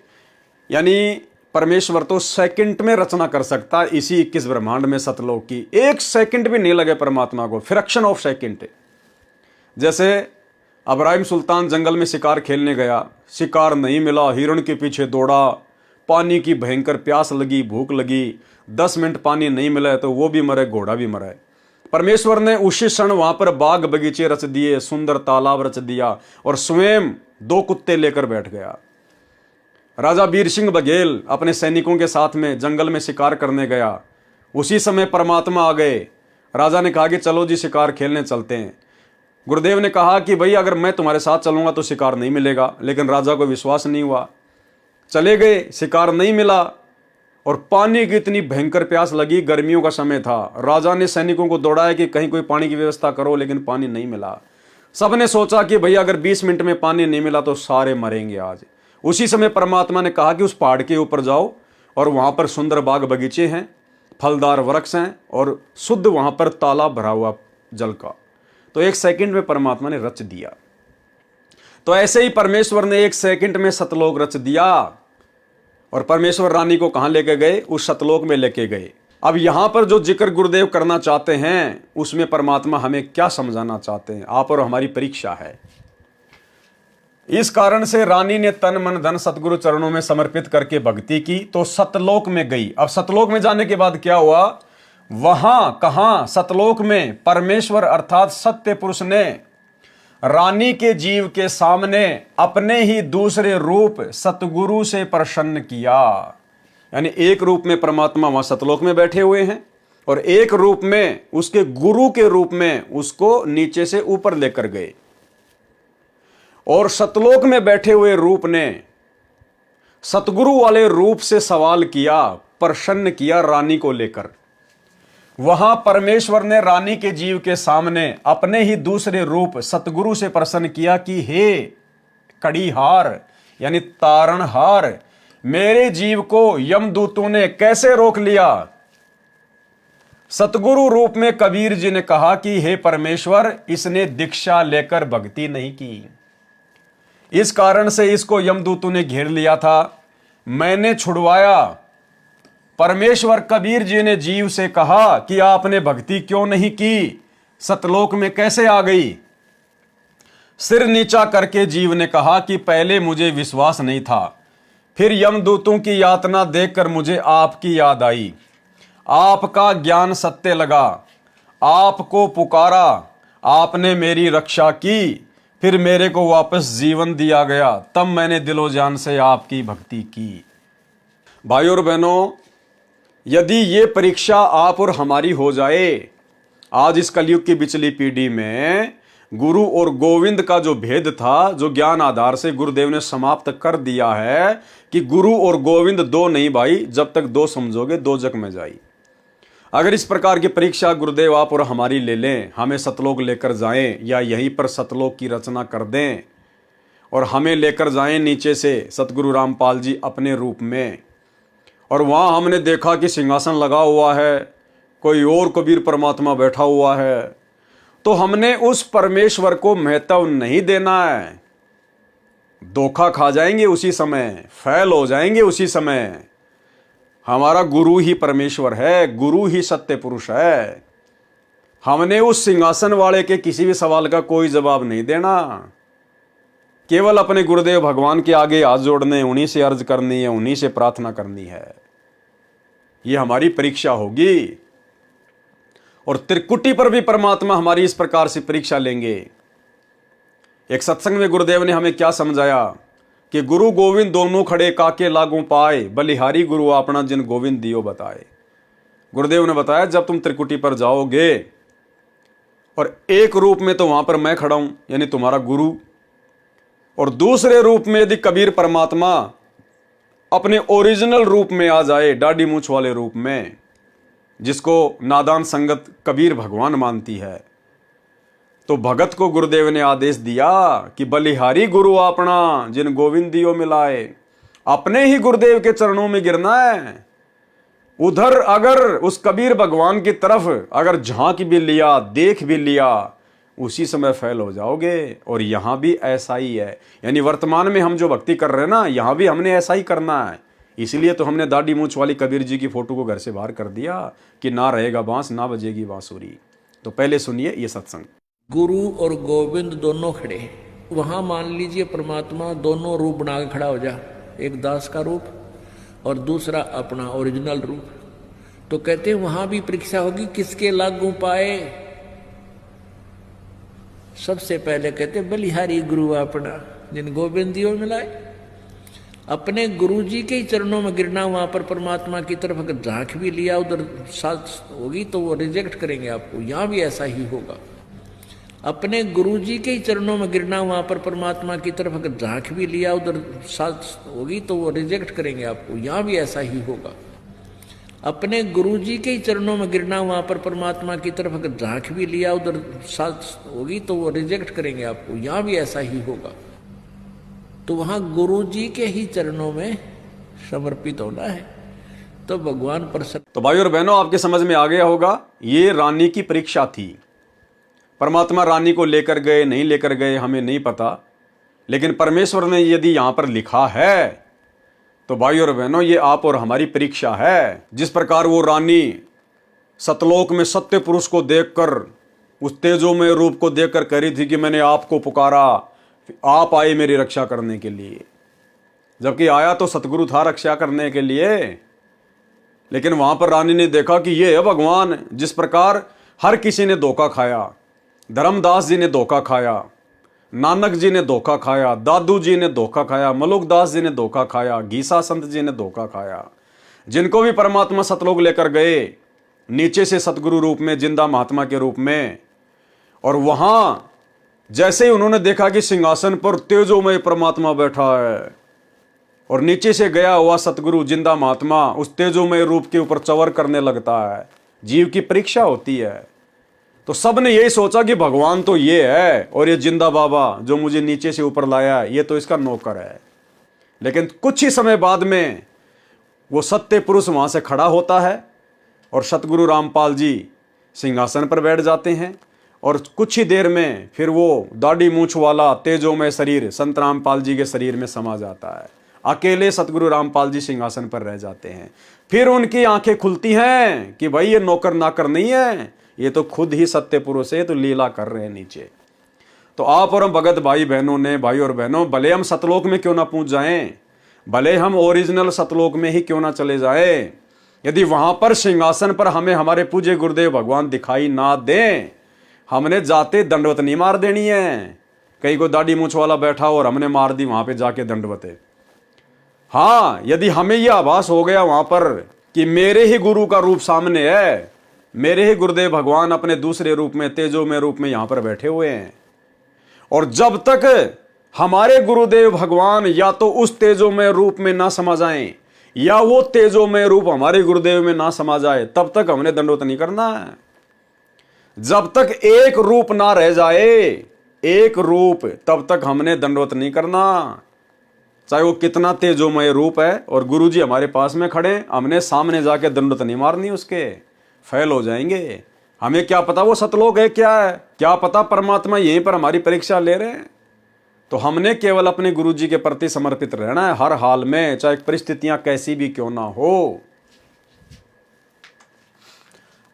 यानी परमेश्वर तो सेकंड में रचना कर सकता है इसी 21 ब्रह्मांड में सतलोक की। 1 सेकंड भी नहीं लगे परमात्मा को, फ्रैक्शन ऑफ सेकंड। जैसे इब्राहिम सुल्तान जंगल में शिकार खेलने गया, शिकार नहीं मिला, हिरण के पीछे दौड़ा, पानी की भयंकर प्यास लगी, भूख लगी, 10 मिनट पानी नहीं मिला तो वो भी मरे, घोड़ा भी मरा। परमेश्वर ने उसी क्षण वहां पर बाग बगीचे रच दिए, सुंदर तालाब रच दिया और स्वयं 2 कुत्ते लेकर बैठ गया। राजा वीर सिंह बघेल अपने सैनिकों के साथ में जंगल में शिकार करने गया, उसी समय परमात्मा आ गए। राजा ने कहा कि चलो जी शिकार खेलने चलते हैं। गुरुदेव ने कहा कि भाई अगर मैं तुम्हारे साथ चलूंगा तो शिकार नहीं मिलेगा, लेकिन राजा को विश्वास नहीं हुआ। चले गए, शिकार नहीं मिला और पानी की इतनी भयंकर प्यास लगी, गर्मियों का समय था। राजा ने सैनिकों को दौड़ाया कि कहीं कोई पानी की व्यवस्था करो, लेकिन पानी नहीं मिला। सबने सोचा कि भैया अगर 20 मिनट में पानी नहीं मिला तो सारे मरेंगे आज। उसी समय परमात्मा ने कहा कि उस पहाड़ के ऊपर जाओ और वहां पर सुंदर बाग बगीचे हैं, फलदार वृक्ष हैं और शुद्ध वहां पर तालाब भरा हुआ जल का। तो 1 सेकंड में परमात्मा ने रच दिया। तो ऐसे ही परमेश्वर ने 1 सेकंड में सतलोक रच दिया और परमेश्वर रानी को कहां लेके गए, उस सतलोक में लेके गए। अब यहां पर जो जिक्र गुरुदेव करना चाहते हैं, उसमें परमात्मा हमें क्या समझाना चाहते हैं, आप और हमारी परीक्षा है। इस कारण से रानी ने तन मन धन सतगुरु चरणों में समर्पित करके भक्ति की, तो सतलोक में गई। अब सतलोक में जाने के बाद क्या हुआ, वहां कहां, सतलोक में परमेश्वर अर्थात सत्य पुरुष ने रानी के जीव के सामने अपने ही दूसरे रूप सतगुरु से प्रसन्न किया। यानी एक रूप में परमात्मा वहां सतलोक में बैठे हुए हैं और एक रूप में उसके गुरु के रूप में उसको नीचे से ऊपर लेकर गए। और सतलोक में बैठे हुए रूप ने सतगुरु वाले रूप से सवाल किया, प्रसन्न किया रानी को लेकर। वहां परमेश्वर ने रानी के जीव के सामने अपने ही दूसरे रूप सतगुरु से प्रसन्न किया कि हे कड़ीहार यानी तारणहार, मेरे जीव को यमदूतों ने कैसे रोक लिया। सतगुरु रूप में कबीर जी ने कहा कि हे परमेश्वर, इसने दीक्षा लेकर भक्ति नहीं की, इस कारण से इसको यमदूतों ने घेर लिया था, मैंने छुड़वाया। परमेश्वर कबीर जी ने जीव से कहा कि आपने भक्ति क्यों नहीं की, सतलोक में कैसे आ गई। सिर नीचा करके जीव ने कहा कि पहले मुझे विश्वास नहीं था, फिर यमदूतों की यातना देखकर मुझे आपकी याद आई, आपका ज्ञान सत्य लगा, आपको पुकारा, आपने मेरी रक्षा की, फिर मेरे को वापस जीवन दिया गया, तब मैंने दिलो जान से आपकी भक्ति की। भाइयों और बहनों, यदि ये परीक्षा आप और हमारी हो जाए, आज इस कलयुग की बिचली पीढ़ी में गुरु और गोविंद का जो भेद था, जो ज्ञान आधार से गुरुदेव ने समाप्त कर दिया है कि गुरु और गोविंद दो नहीं भाई, जब तक दो समझोगे दो जग में जाई। अगर इस प्रकार की परीक्षा गुरुदेव आप और हमारी ले लें, हमें सतलोक लेकर जाएं या यहीं पर सतलोक की रचना कर दें और हमें लेकर जाएं नीचे से सतगुरु रामपाल जी अपने रूप में, और वहाँ हमने देखा कि सिंहासन लगा हुआ है, कोई और कबीर परमात्मा बैठा हुआ है, तो हमने उस परमेश्वर को महत्व नहीं देना है। धोखा खा जाएंगे उसी समय, फेल हो जाएंगे उसी समय। हमारा गुरु ही परमेश्वर है, गुरु ही सत्य पुरुष है। हमने उस सिंहासन वाले के किसी भी सवाल का कोई जवाब नहीं देना, केवल अपने गुरुदेव भगवान के आगे हाथ जोड़ने, उन्हीं से अर्ज करनी है, उन्हीं से प्रार्थना करनी है। ये हमारी परीक्षा होगी और त्रिकुटी पर भी परमात्मा हमारी इस प्रकार से परीक्षा लेंगे। एक सत्संग में गुरुदेव ने हमें क्या समझाया कि गुरु गोविंद दोनों खड़े काके लागू पाए, बलिहारी गुरु अपना जिन गोविंद दियो बताए। गुरुदेव ने बताया जब तुम त्रिकुटी पर जाओगे और एक रूप में तो वहां पर मैं खड़ा हूं यानी तुम्हारा गुरु, और दूसरे रूप में यदि कबीर परमात्मा अपने ओरिजिनल रूप में आ जाए, दाढ़ी मूछ वाले रूप में, जिसको नादान संगत कबीर भगवान मानती है, तो भगत को गुरुदेव ने आदेश दिया कि बलिहारी गुरु अपना जिन गोविंद दियो मिलाए। अपने ही गुरुदेव के चरणों में गिरना है। उधर अगर उस कबीर भगवान की तरफ अगर झांक भी लिया, देख भी लिया, उसी समय फेल हो जाओगे। और यहां भी ऐसा ही है, यानी वर्तमान में हम जो भक्ति कर रहे हैं ना, यहां भी हमने ऐसा ही करना है। इसलिए तो हमने दाढ़ी मूछ वाली कबीर जी की फोटो को घर से बाहर कर दिया कि ना रहेगा बांस, ना बजेगी बांसुरी। तो पहले सुनिए ये सत्संग। गुरु और गोविंद दोनों खड़े हैं। वहां मान लीजिए परमात्मा दोनों रूप बना के खड़ा हो जा, एक दास का रूप और दूसरा अपना ओरिजिनल रूप। तो कहते हैं वहां भी परीक्षा होगी, किसके लागू पाए। सबसे पहले कहते बलिहारी गुरु अपना जिन गोविंद दियो मिलाए। अपने गुरु जी के ही चरणों में गिरना। वहां पर परमात्मा की तरफ अगर झांक भी लिया, उधर साथ होगी तो वो रिजेक्ट करेंगे आपको। यहां भी ऐसा ही होगा। अपने गुरु जी के ही चरणों में गिरना। वहां पर परमात्मा की तरफ अगर झांक भी लिया, उधर साथ होगी तो वो रिजेक्ट करेंगे आपको। यहां भी ऐसा ही होगा। अपने गुरु जी के ही चरणों में गिरना। वहां पर परमात्मा की तरफ अगर झांक भी लिया, उधर साथ होगी तो वो रिजेक्ट करेंगे आपको। यहां भी ऐसा ही होगा। तो वहां गुरु जी के ही चरणों में समर्पित होना है, तो भगवान प्रसन्न। तो भाई और बहनों, आपके समझ में आ गया होगा, ये रानी की परीक्षा थी। परमात्मा रानी को लेकर गए नहीं लेकर गए हमें नहीं पता, लेकिन परमेश्वर ने यदि यहां पर लिखा है तो भाई और बहनों, ये आप और हमारी परीक्षा है। जिस प्रकार वो रानी सतलोक में सत्य पुरुष को देखकर, उस तेजोमय रूप को देखकर कह रही थी कि मैंने आपको पुकारा, आप आए मेरी रक्षा करने के लिए, जबकि आया तो सतगुरु था रक्षा करने के लिए। लेकिन वहां पर रानी ने देखा कि ये है भगवान। जिस प्रकार हर किसी ने धोखा खाया, धर्मदास जी ने धोखा खाया, नानक जी ने धोखा खाया, दादू जी ने धोखा खाया, मलुकदास जी ने धोखा खाया, गीसा संत जी ने धोखा खाया। जिनको भी परमात्मा सतलोक लेकर गए नीचे से सतगुरु रूप में, जिंदा महात्मा के रूप में, और वहां जैसे ही उन्होंने देखा कि सिंहासन पर तेजोमय परमात्मा बैठा है, और नीचे से गया हुआ सतगुरु जिंदा महात्मा उस तेजोमय रूप के ऊपर चवर करने लगता है। जीव की परीक्षा होती है। तो सब ने यही सोचा कि भगवान तो ये है और ये जिंदा बाबा जो मुझे नीचे से ऊपर लाया ये तो इसका नौकर है। लेकिन कुछ ही समय बाद में वो सत्य पुरुष वहां से खड़ा होता है और सतगुरु रामपाल जी सिंहासन पर बैठ जाते हैं और कुछ ही देर में फिर वो दाढ़ी मूंछ वाला तेजोमय शरीर संत रामपाल जी के शरीर में समा जाता है। अकेले सतगुरु रामपाल जी सिंहासन पर रह जाते हैं। फिर उनकी आंखें खुलती हैं कि भाई ये नौकर नाकर नहीं है, ये तो खुद ही सत्य पुरुष है, तो लीला कर रहे हैं नीचे। तो आप और हम भगत भाई बहनों ने, भाई और बहनों, भले हम सतलोक में क्यों ना पहुंच जाएं, भले हम ओरिजिनल सतलोक में ही क्यों ना चले जाएं, यदि वहां पर सिंहासन पर हमें हमारे पूज्य गुरुदेव भगवान दिखाई ना दें, हमने जाते दंडवत नहीं मार देनी है। कहीं को दाढ़ी मूंछ वाला बैठा और हमने मार दी वहां पे जाके दंडवते। हाँ, यदि हमें यह आभास हो गया वहां पर कि मेरे ही गुरु का रूप सामने है, मेरे ही गुरुदेव भगवान अपने दूसरे रूप में तेजोमय रूप में यहां पर बैठे हुए हैं, और जब तक हमारे गुरुदेव भगवान या तो उस तेजोमय रूप में ना समा जाएं या वो तेजोमय रूप हमारे गुरुदेव में ना समा जाए, तब तक हमने दंडवत नहीं करना है। जब तक एक रूप ना रह जाए, एक रूप, तब तक हमने दंडवत नहीं करना, चाहे वो कितना तेजोमय रूप है। और गुरुजी हमारे पास में खड़े, हमने सामने जाके दंडवत नहीं मारनी, उसके फेल हो जाएंगे। हमें क्या पता वो सतलोक है क्या है, क्या पता परमात्मा यहीं पर हमारी परीक्षा ले रहे हैं। तो हमने केवल अपने गुरुजी के प्रति समर्पित रहना है हर हाल में, चाहे परिस्थितियां कैसी भी क्यों ना हो।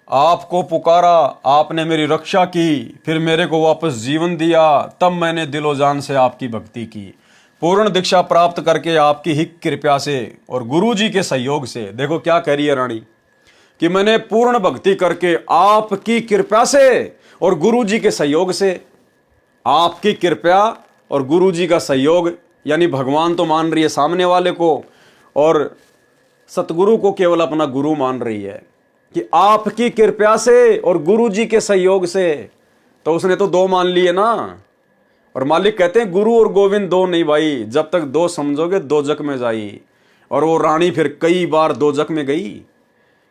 आपको पुकारा, आपने मेरी रक्षा की, फिर मेरे को वापस जीवन दिया, तब मैंने दिलो जान से आपकी भक्ति की। पूर्ण दीक्षा प्राप्त करके आपकी ही कृपा से और गुरुजी के सहयोग से, देखो क्या कह रही है रानी, कि मैंने पूर्ण भक्ति करके आपकी कृपा से और गुरुजी के सहयोग से, आपकी कृपा और गुरुजी का सहयोग, यानी भगवान तो मान रही है सामने वाले को और सतगुरु को केवल अपना गुरु मान रही है, कि आपकी कृपा से और गुरुजी के सहयोग से। तो उसने तो दो मान लिए ना। और मालिक कहते हैं गुरु और गोविंद दो नहीं भाई, जब तक दो समझोगे दोजक में जाई। और वो रानी फिर कई बार दोजक में गई,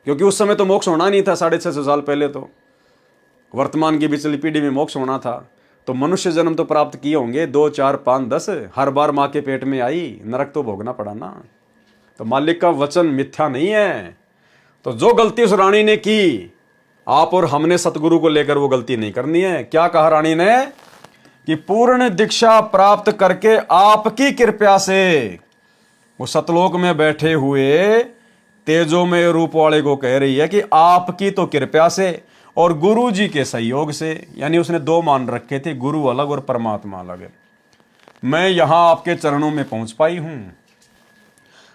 क्योंकि उस समय तो मोक्ष होना नहीं था। 650 साल पहले तो वर्तमान की पिछली पीढ़ी में मोक्ष होना था। तो मनुष्य जन्म तो प्राप्त किए होंगे 2, 4, 5, 10, हर बार माँ के पेट में आई, नरक तो भोगना पड़ा ना। तो मालिक का वचन मिथ्या नहीं है। तो जो गलती उस रानी ने की, आप और हमने सतगुरु को लेकर वो गलती नहीं करनी है। क्या कहा रानी ने, कि पूर्ण दीक्षा प्राप्त करके आपकी कृपा से, वो सतलोक में बैठे हुए तेजोमय रूप वाले को कह रही है कि आपकी तो कृपा से और गुरु जी के सहयोग से, यानी उसने दो मान रखे थे, गुरु अलग और परमात्मा अलग, मैं यहां आपके चरणों में पहुंच पाई हूं।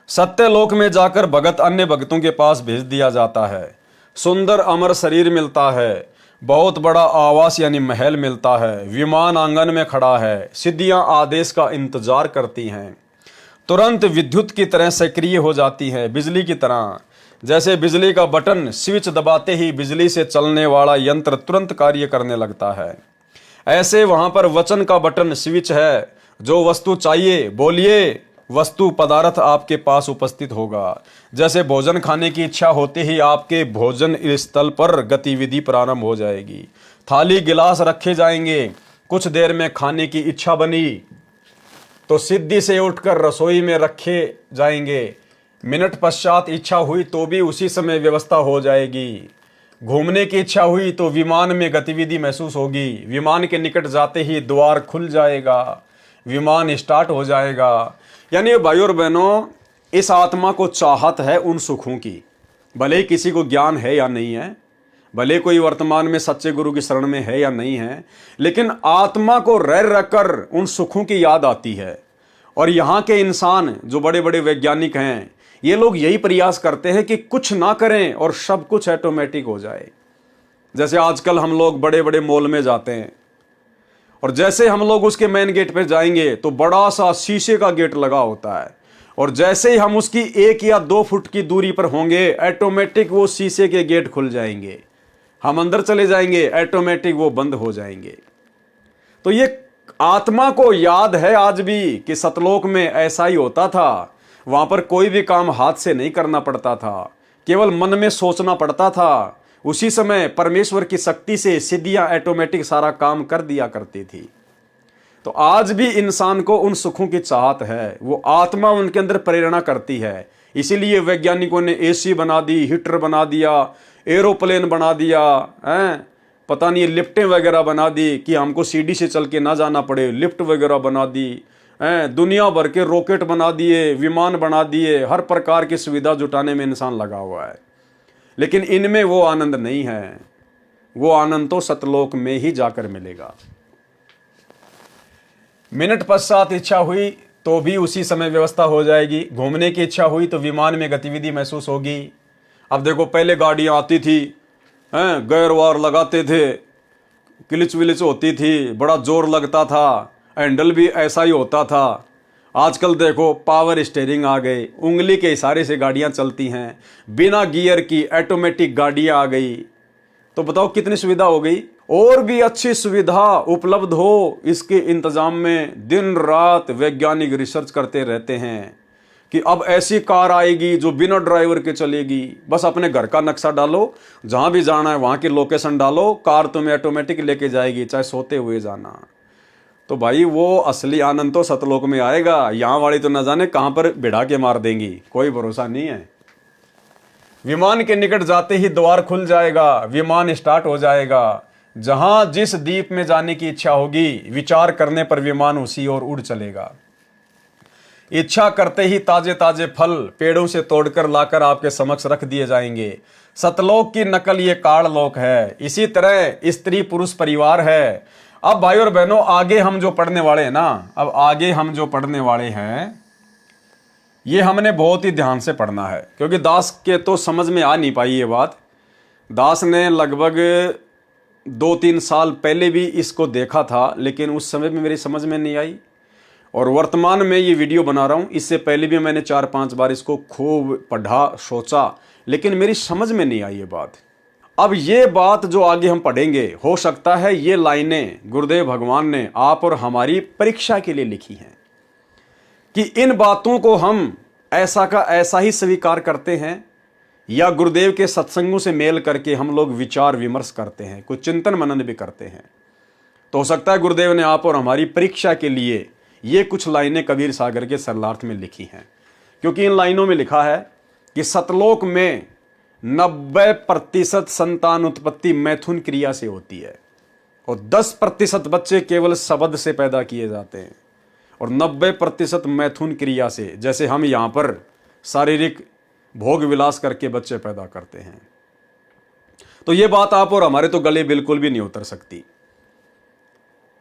सत्यलोक में जाकर भगत अन्य भक्तों के पास भेज दिया जाता है। सुंदर अमर शरीर मिलता है, बहुत बड़ा आवास यानी महल मिलता है, विमान आंगन में खड़ा है, सिद्धियां आदेश का इंतजार करती हैं, तुरंत विद्युत की तरह सक्रिय हो जाती है, बिजली की तरह। जैसे बिजली का बटन स्विच दबाते ही बिजली से चलने वाला यंत्र तुरंत कार्य करने लगता है, ऐसे वहां पर वचन का बटन स्विच है। जो वस्तु चाहिए बोलिए, वस्तु पदार्थ आपके पास उपस्थित होगा। जैसे भोजन खाने की इच्छा होते ही आपके भोजन स्थल पर गतिविधि प्रारंभ हो जाएगी, थाली गिलास रखे जाएंगे। कुछ देर में खाने की इच्छा बनी तो सिद्धि से उठकर रसोई में रखे जाएंगे, मिनट पश्चात इच्छा हुई तो भी उसी समय व्यवस्था हो जाएगी। घूमने की इच्छा हुई तो विमान में गतिविधि महसूस होगी, विमान के निकट जाते ही द्वार खुल जाएगा, विमान स्टार्ट हो जाएगा। यानी भाई और बहनों, इस आत्मा को चाहत है उन सुखों की, भले ही किसी को ज्ञान है या नहीं है, भले कोई वर्तमान में सच्चे गुरु की शरण में है या नहीं है, लेकिन आत्मा को रह रहकर उन सुखों की याद आती है। और यहाँ के इंसान जो बड़े बड़े वैज्ञानिक हैं, ये लोग यही प्रयास करते हैं कि कुछ ना करें और सब कुछ ऑटोमेटिक हो जाए। जैसे आजकल हम लोग बड़े बड़े मॉल में जाते हैं और जैसे हम लोग उसके मेन गेट पर जाएंगे तो बड़ा सा शीशे का गेट लगा होता है, और जैसे ही हम उसकी 1 या 2 फुट की दूरी पर होंगे, ऑटोमेटिक वो शीशे के गेट खुल जाएंगे, हम अंदर चले जाएंगे, ऑटोमेटिक वो बंद हो जाएंगे। तो ये आत्मा को याद है आज भी कि सतलोक में ऐसा ही होता था वहां पर कोई भी काम हाथ से नहीं करना पड़ता था, केवल मन में सोचना पड़ता था। उसी समय परमेश्वर की शक्ति से सिद्धियां ऑटोमेटिक सारा काम कर दिया करती थी। तो आज भी इंसान को उन सुखों की चाहत है, वो आत्मा उनके अंदर प्रेरणा करती है। इसीलिए वैज्ञानिकों ने एसी बना दी, हीटर बना दिया, एरोप्लेन बना दिया, पता नहीं लिफ्टें वगैरह बना दी कि हमको सीढ़ी से चल के ना जाना पड़े, लिफ्ट वगैरह बना दी, दुनिया भर के रॉकेट बना दिए, विमान बना दिए, हर प्रकार की सुविधा जुटाने में इंसान लगा हुआ है। लेकिन इनमें वो आनंद नहीं है। वो आनंद तो सतलोक में ही जाकर मिलेगा। मिनट पश्चात इच्छा हुई तो भी उसी समय व्यवस्था हो जाएगी। घूमने की इच्छा हुई तो विमान में गतिविधि महसूस होगी। अब देखो, पहले गाड़ियां आती थी, गैर वार लगाते थे, किलिच विलिच होती थी, बड़ा जोर लगता था, हैंडल भी ऐसा ही होता था। आजकल देखो पावर स्टीयरिंग आ गए, उंगली के इशारे से गाड़ियां चलती हैं, बिना गियर की ऑटोमेटिक गाड़ियां आ गई। तो बताओ कितनी सुविधा हो गई। और भी अच्छी सुविधा उपलब्ध हो, इसके इंतजाम में दिन रात वैज्ञानिक रिसर्च करते रहते हैं कि अब ऐसी कार आएगी जो बिना ड्राइवर के चलेगी। बस अपने घर का नक्शा डालो, जहां भी जाना है वहां की लोकेशन डालो, कार तुम्हें ऑटोमेटिक लेके जाएगी, चाहे सोते हुए जाना। तो भाई वो असली आनंद तो सतलोक में आएगा। यहां वाली तो न जाने कहां पर भिड़ा के मार देंगी, कोई भरोसा नहीं है। विमान के निकट जाते ही द्वार खुल जाएगा, विमान स्टार्ट हो जाएगा। जहां जिस द्वीप में जाने की इच्छा होगी, विचार करने पर विमान उसी ओर उड़ चलेगा। इच्छा करते ही ताजे ताजे फल पेड़ों से तोड़कर लाकर आपके समक्ष रख दिए जाएंगे। सतलोक की नकल ये काललोक है। इसी तरह स्त्री पुरुष परिवार है। अब भाई और बहनों, आगे हम जो पढ़ने वाले हैं ना, अब आगे हम जो पढ़ने वाले हैं, ये हमने बहुत ही ध्यान से पढ़ना है, क्योंकि दास के तो समझ में आ नहीं पाई ये बात। दास ने लगभग 2-3 साल पहले भी इसको देखा था, लेकिन उस समय भी मेरी समझ में नहीं आई। और वर्तमान में ये वीडियो बना रहा हूं, इससे पहले भी मैंने 4-5 बार इसको खूब पढ़ा, सोचा, लेकिन मेरी समझ में नहीं आई ये बात। अब ये बात जो आगे हम पढ़ेंगे, हो सकता है ये लाइनें गुरुदेव भगवान ने आप और हमारी परीक्षा के लिए लिखी हैं, कि इन बातों को हम ऐसा का ऐसा ही स्वीकार करते हैं, या गुरुदेव के सत्संगों से मेल करके हम लोग विचार विमर्श करते हैं, कुछ चिंतन मनन भी करते हैं। तो हो सकता है गुरुदेव ने आप और हमारी परीक्षा के लिए ये कुछ लाइनें कबीर सागर के सरलार्थ में लिखी हैं, क्योंकि इन लाइनों में लिखा है कि सतलोक में 90% संतान उत्पत्ति मैथुन क्रिया से होती है, और 10% बच्चे केवल शब्द से पैदा किए जाते हैं, और 90% मैथुन क्रिया से, जैसे हम यहाँ पर शारीरिक भोग विलास करके बच्चे पैदा करते हैं। तो ये बात आप और हमारे तो गले बिल्कुल भी नहीं उतर सकती,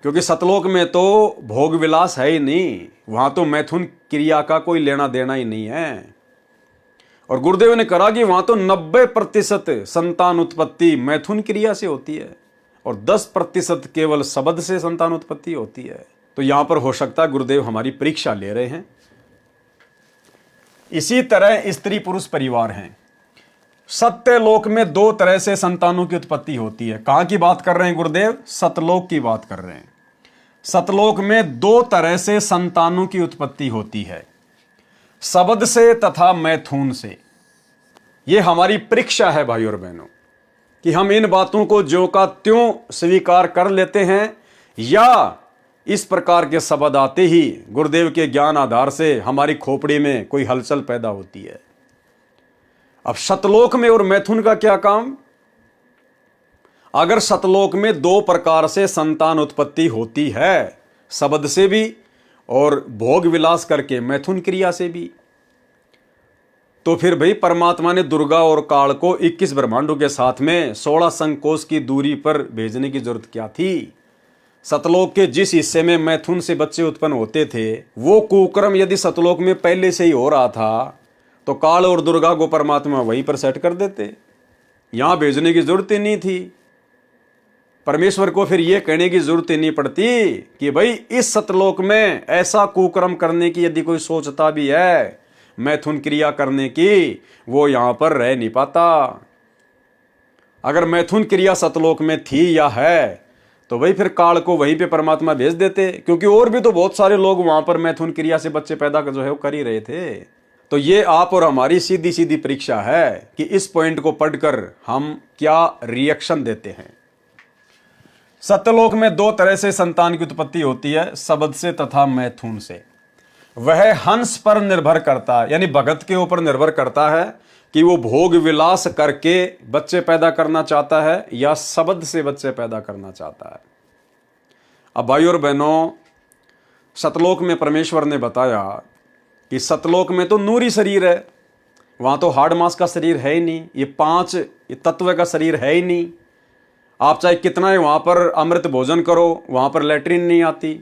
क्योंकि सतलोक में तो भोग विलास है ही नहीं, वहां तो मैथुन क्रिया का कोई लेना देना ही नहीं है। और गुरुदेव ने कहा कि वहां तो 90% संतान उत्पत्ति मैथुन क्रिया से होती है, और 10% केवल शब्द से संतान उत्पत्ति होती है। तो यहां पर हो सकता है गुरुदेव हमारी परीक्षा ले रहे हैं। इसी तरह स्त्री पुरुष परिवार हैं। सत्यलोक में 2 तरह से संतानों की उत्पत्ति होती है। कहां की बात कर रहे हैं गुरुदेव? सतलोक की बात कर रहे हैं। सतलोक में 2 तरह से संतानों की उत्पत्ति होती है, शब्द से तथा मैथुन से। यह हमारी परीक्षा है भाई और बहनों, कि हम इन बातों को ज्यों का त्यों स्वीकार कर लेते हैं, या इस प्रकार के शब्द आते ही गुरुदेव के ज्ञान आधार से हमारी खोपड़ी में कोई हलचल पैदा होती है। अब सतलोक में और मैथुन का क्या काम? अगर सतलोक में 2 प्रकार से संतान उत्पत्ति होती है, शब्द से भी और भोग विलास करके मैथुन क्रिया से भी, तो फिर भाई परमात्मा ने दुर्गा और काल को 21 ब्रह्मांडों के साथ में 16 संकोश की दूरी पर भेजने की जरूरत क्या थी? सतलोक के जिस हिस्से में मैथुन से बच्चे उत्पन्न होते थे, वो कुक्रम यदि सतलोक में पहले से ही हो रहा था, तो काल और दुर्गा को परमात्मा वहीं पर सेट कर देते, यहां भेजने की जरूरत ही नहीं थी। परमेश्वर को फिर यह कहने की जरूरत ही नहीं पड़ती कि भाई इस सतलोक में ऐसा कुक्रम करने की यदि कोई सोचता भी है, मैथुन क्रिया करने की, वो यहां पर रह नहीं पाता। अगर मैथुन क्रिया सतलोक में थी या है, तो भाई फिर काल को वहीं पे परमात्मा भेज देते, क्योंकि और भी तो बहुत सारे लोग वहां पर मैथुन क्रिया से बच्चे पैदा जो है वो कर ही रहे थे। तो ये आप और हमारी सीधी सीधी परीक्षा है कि इस पॉइंट को पढ़कर हम क्या रिएक्शन देते हैं। सत्यलोक में दो तरह से संतान की उत्पत्ति होती है, शब्द से तथा मैथुन से। वह हंस पर निर्भर करता है, यानी भगत के ऊपर निर्भर करता है कि वो भोग विलास करके बच्चे पैदा करना चाहता है या शब्द से बच्चे पैदा करना चाहता है। अब भाई और बहनों, सतलोक में परमेश्वर ने बताया कि सतलोक में तो नूरी शरीर है, वहां तो हार्ड मास का शरीर है ही नहीं, ये 5 तत्व का शरीर है ही नहीं। आप चाहे कितना ही वहां पर अमृत भोजन करो, वहां पर लैट्रिन नहीं आती।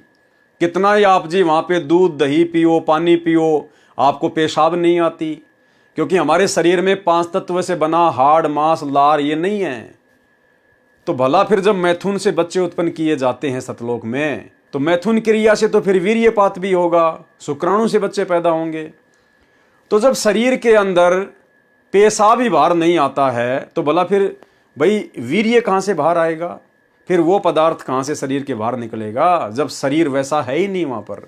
कितना ही आप जी वहां पे दूध दही पियो, पानी पियो, आपको पेशाब नहीं आती, क्योंकि हमारे शरीर में 5 तत्व से बना हार्ड मांस लार ये नहीं है। तो भला फिर जब मैथुन से बच्चे उत्पन्न किए जाते हैं सतलोक में, तो मैथुन क्रिया से तो फिर वीर्यपात भी होगा, शुक्राणु से बच्चे पैदा होंगे। तो जब शरीर के अंदर पेशाब ही बाहर नहीं आता है, तो भला फिर भाई वीर्य कहां से बाहर आएगा, फिर वो पदार्थ कहां से शरीर के बाहर निकलेगा, जब शरीर वैसा है ही नहीं वहां पर।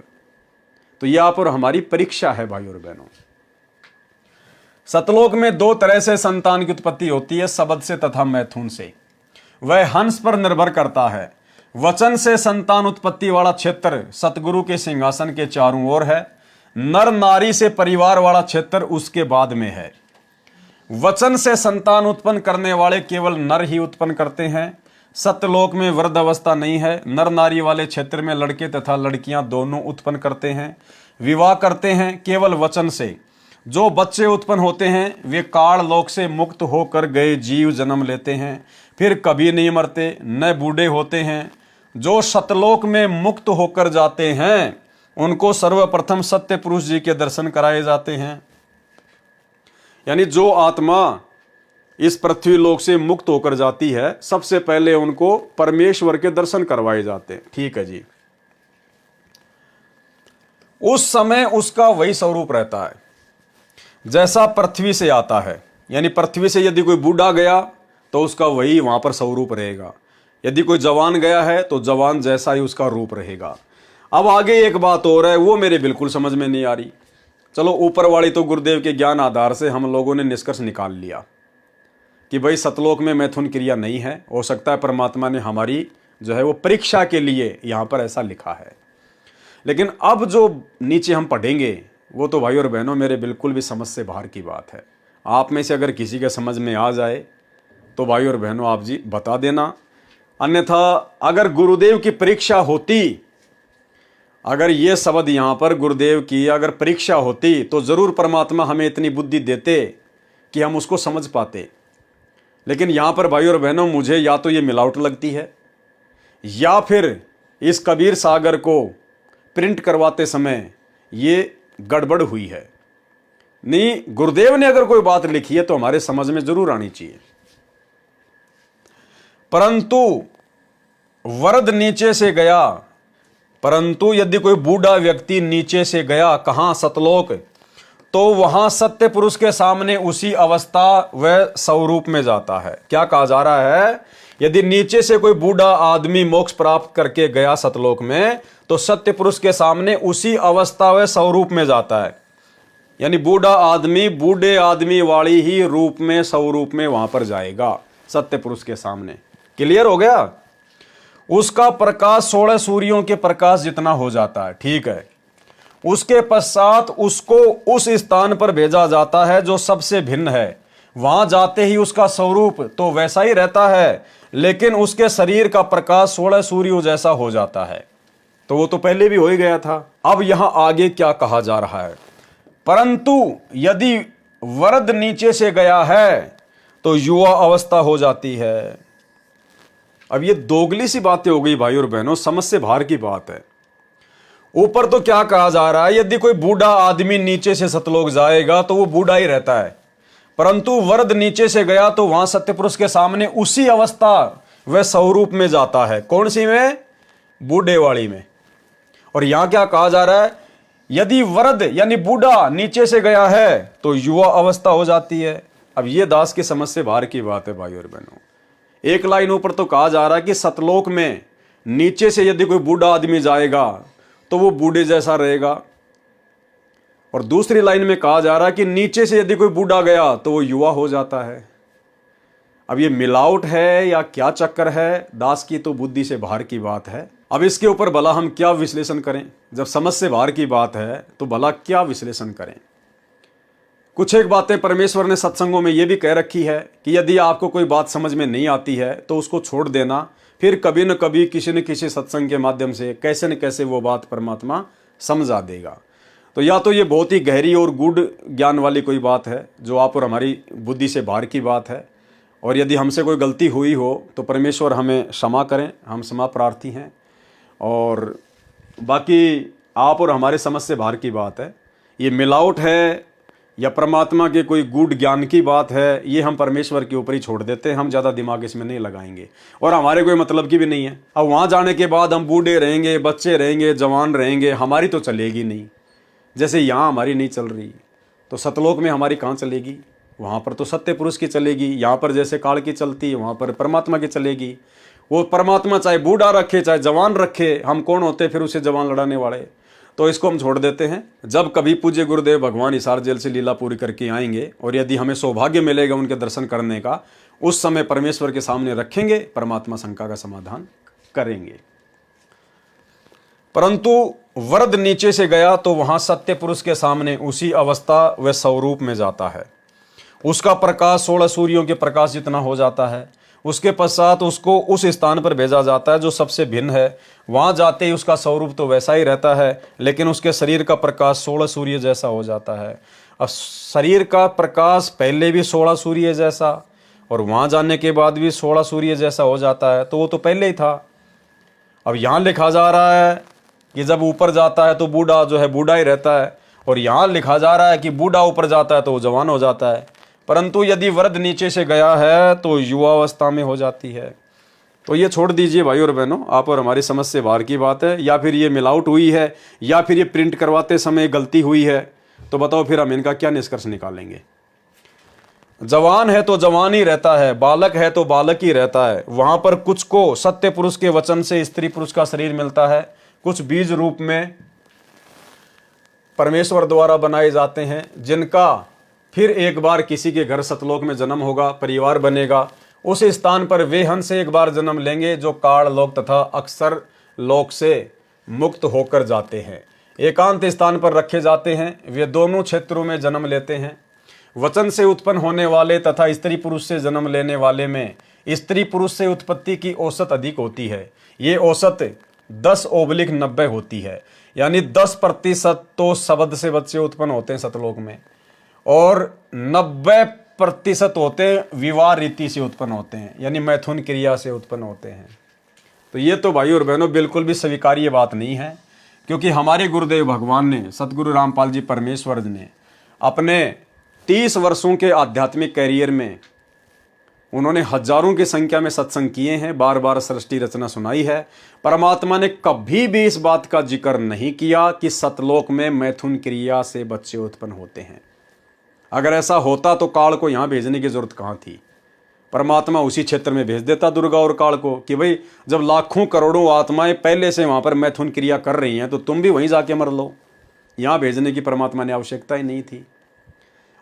तो यह आप और हमारी परीक्षा है भाई और बहनों। सतलोक में 2 तरह से संतान की उत्पत्ति होती है, शब्द से तथा मैथुन से। वह हंस पर निर्भर करता है। वचन से संतान उत्पत्ति वाला क्षेत्र सतगुरु के सिंहासन के चारों ओर है। नर नारी से परिवार वाला क्षेत्र उसके बाद में है। वचन से संतान उत्पन्न करने वाले केवल नर ही उत्पन्न करते हैं। सत्यलोक में वृद्ध अवस्था नहीं है। नर नारी वाले क्षेत्र में लड़के तथा लड़कियां दोनों उत्पन्न करते हैं, विवाह करते हैं केवल वचन से। जो बच्चे उत्पन्न होते हैं वे काल लोक से मुक्त होकर गए जीव जन्म लेते हैं, फिर कभी नहीं मरते, न बूढ़े होते हैं। जो सतलोक में मुक्त होकर जाते हैं उनको सर्वप्रथम सत्य पुरुष जी के दर्शन कराए जाते हैं। यानी जो आत्मा इस पृथ्वी लोक से मुक्त होकर जाती है, सबसे पहले उनको परमेश्वर के दर्शन करवाए जाते हैं। ठीक है जी। उस समय उसका वही स्वरूप रहता है जैसा पृथ्वी से आता है। यानी पृथ्वी से यदि कोई बूढ़ा गया तो उसका वही वहां पर स्वरूप रहेगा। यदि कोई जवान गया है तो जवान जैसा ही उसका रूप रहेगा। अब आगे एक बात और है, वो मेरे बिल्कुल समझ में नहीं आ रही। चलो, ऊपर वाली तो गुरुदेव के ज्ञान आधार से हम लोगों ने निष्कर्ष निकाल लिया कि भाई सतलोक में मैथुन क्रिया नहीं है। हो सकता है परमात्मा ने हमारी जो है वो परीक्षा के लिए यहां पर ऐसा लिखा है। लेकिन अब जो नीचे हम पढ़ेंगे वो तो भाई और बहनों मेरे बिल्कुल भी समझ से बाहर की बात है। आप में से अगर किसी के समझ में आ जाए तो भाई और बहनों आप जी बता देना। अन्यथा अगर गुरुदेव की परीक्षा होती, अगर ये शब्द यहां पर गुरुदेव की अगर परीक्षा होती तो जरूर परमात्मा हमें इतनी बुद्धि देते कि हम उसको समझ पाते। लेकिन यहां पर भाई और बहनों मुझे या तो ये मिलावट लगती है या फिर इस कबीर सागर को प्रिंट करवाते समय ये गड़बड़ हुई है। नहीं, गुरुदेव ने अगर कोई बात लिखी है तो हमारे समझ में जरूर आनी चाहिए। परंतु वरद नीचे से गया, परंतु यदि कोई बूढ़ा व्यक्ति नीचे से गया कहां, सतलोक, तो वहां सत्य पुरुष के सामने उसी अवस्था व स्वरूप में जाता है। क्या कहा जा रहा है? यदि नीचे से कोई बूढ़ा आदमी मोक्ष प्राप्त करके गया सतलोक में तो सत्य पुरुष के सामने उसी अवस्था व स्वरूप में जाता है। यानी बूढ़ा आदमी बूढ़े आदमी वाली ही रूप में स्वरूप में वहां पर जाएगा सत्य पुरुष के सामने। क्लियर हो गया? उसका प्रकाश 16 सूर्यों के प्रकाश जितना हो जाता है। ठीक है। उसके पश्चात उसको उस स्थान पर भेजा जाता है जो सबसे भिन्न है। वहां जाते ही उसका स्वरूप तो वैसा ही रहता है, लेकिन उसके शरीर का प्रकाश 16 सूर्यों जैसा हो जाता है। तो वो तो पहले भी हो ही गया था। अब यहां आगे क्या कहा जा रहा है? परंतु यदि वरद नीचे से गया है तो युवा अवस्था हो जाती है। अब ये दोगली सी बातें हो गई भाई और बहनों, समझ से बाहर की बात है। ऊपर तो क्या कहा जा रहा है, यदि कोई बूढ़ा आदमी नीचे से सतलोक जाएगा तो वो बूढ़ा ही रहता है। परंतु वरद नीचे से गया तो वहां सत्यपुरुष के सामने उसी अवस्था वह स्वरूप में जाता है। कौन सी में? बूढ़े वाली में। और यहां क्या कहा जा रहा है? यदि वरद यानी बूढ़ा नीचे से गया है तो युवा अवस्था हो जाती है। अब ये दास की समझ से बाहर की बात है भाई और बहनों। एक लाइन ऊपर तो कहा जा रहा है कि सतलोक में नीचे से यदि कोई बूढ़ा आदमी जाएगा तो वो बूढ़े जैसा रहेगा। और दूसरी लाइन में कहा जा रहा है कि नीचे से यदि कोई बूढ़ा गया तो वो युवा हो जाता है। अब ये मिलावट है या क्या चक्कर है, दास की तो बुद्धि से बाहर की बात है। अब इसके ऊपर भला हम क्या विश्लेषण करें? जब समझ से बाहर की बात है तो भला क्या विश्लेषण करें? कुछ एक बातें परमेश्वर ने सत्संगों में ये भी कह रखी है कि यदि आपको कोई बात समझ में नहीं आती है तो उसको छोड़ देना, फिर कभी न कभी किसी न किसी सत्संग के माध्यम से कैसे न कैसे वो बात परमात्मा समझा देगा। तो या तो ये बहुत ही गहरी और गूढ़ ज्ञान वाली कोई बात है जो आप और हमारी बुद्धि से बाहर की बात है, और यदि हमसे कोई गलती हुई हो तो परमेश्वर हमें क्षमा करें, हम क्षमा प्रार्थी हैं। और बाकी आप और हमारे समझ से बाहर की बात है, ये मिलावट है या परमात्मा के कोई गूढ़ ज्ञान की बात है, ये हम परमेश्वर के ऊपर ही छोड़ देते हैं। हम ज़्यादा दिमाग इसमें नहीं लगाएंगे और हमारे कोई मतलब की भी नहीं है। अब वहाँ जाने के बाद हम बूढ़े रहेंगे, बच्चे रहेंगे, जवान रहेंगे, हमारी तो चलेगी नहीं। जैसे यहाँ हमारी नहीं चल रही तो सतलोक में हमारी कहाँ चलेगी? वहाँ पर तो सत्य पुरुष की चलेगी। यहाँ पर जैसे काल की चलती है वहाँ पर परमात्मा की चलेगी। वो परमात्मा चाहे बूढ़ा रखे चाहे जवान रखे, हम कौन होते फिर उसे जवान लड़ाने वाले? तो इसको हम छोड़ देते हैं। जब कभी पूज्य गुरुदेव भगवान हिसार जेल से लीला पूरी करके आएंगे और यदि हमें सौभाग्य मिलेगा उनके दर्शन करने का, उस समय परमेश्वर के सामने रखेंगे, परमात्मा शंका का समाधान करेंगे। परंतु वरद नीचे से गया तो वहां सत्य पुरुष के सामने उसी अवस्था व स्वरूप में जाता है। उसका प्रकाश 16 सूर्यों के प्रकाश जितना हो जाता है। उसके पश्चात उसको उस स्थान पर भेजा जाता है जो सबसे भिन्न है। वहां जाते ही उसका स्वरूप तो वैसा ही रहता है, लेकिन उसके शरीर का प्रकाश 16 सूर्य जैसा हो जाता है। अब शरीर का प्रकाश पहले भी 16 सूर्य जैसा और वहां जाने के बाद भी 16 सूर्य जैसा हो जाता है, तो वो तो पहले ही था। अब यहाँ लिखा जा रहा है कि जब ऊपर जाता है तो बूढ़ा जो है बूढ़ा ही रहता है, और यहाँ लिखा जा रहा है कि बूढ़ा ऊपर जाता है तो वो जवान हो जाता है। परंतु यदि वृद्ध नीचे से गया है तो युवावस्था में हो जाती है। तो ये छोड़ दीजिए भाई और बहनों, आप और हमारी समझ से बाहर की बात है। या फिर ये मिलावट हुई है या फिर ये प्रिंट करवाते समय गलती हुई है, तो बताओ फिर हम इनका क्या निष्कर्ष निकालेंगे? जवान है तो जवान ही रहता है, बालक है तो बालक ही रहता है। वहां पर कुछ को सत्य पुरुष के वचन से स्त्री पुरुष का शरीर मिलता है, कुछ बीज रूप में परमेश्वर द्वारा बनाए जाते हैं, जिनका फिर एक बार किसी के घर सतलोक में जन्म होगा, परिवार बनेगा। उस स्थान पर वे हंस एक बार जन्म लेंगे जो काल लोक तथा अक्षर लोक से मुक्त होकर जाते हैं, एकांत स्थान पर रखे जाते हैं। वे दोनों क्षेत्रों में जन्म लेते हैं। वचन से उत्पन्न होने वाले तथा स्त्री पुरुष से जन्म लेने वाले में स्त्री पुरुष से उत्पत्ति की औसत अधिक होती है। ये औसत 10/90 होती है, यानी 10% तो शब्द से बच्चे उत्पन्न होते हैं सतलोक में, और 90% होते हैं विवाह रीति से उत्पन्न होते हैं, यानी मैथुन क्रिया से उत्पन्न होते हैं। तो ये तो भाई और बहनों बिल्कुल भी स्वीकार्य बात नहीं है, क्योंकि हमारे गुरुदेव भगवान ने, सतगुरु रामपाल जी परमेश्वर ने अपने 30 वर्षों के आध्यात्मिक कैरियर में उन्होंने हजारों की संख्या में सत्संग किए हैं, बार बार सृष्टि रचना सुनाई है। परमात्मा ने कभी भी इस बात का जिक्र नहीं किया कि सतलोक में मैथुन क्रिया से बच्चे उत्पन्न होते हैं। अगर ऐसा होता तो काल को यहाँ भेजने की जरूरत कहाँ थी? परमात्मा उसी क्षेत्र में भेज देता दुर्गा और काल को कि भाई जब लाखों करोड़ों आत्माएं पहले से वहाँ पर मैथुन क्रिया कर रही हैं तो तुम भी वहीं जाके मर लो। यहाँ भेजने की परमात्मा ने आवश्यकता ही नहीं थी।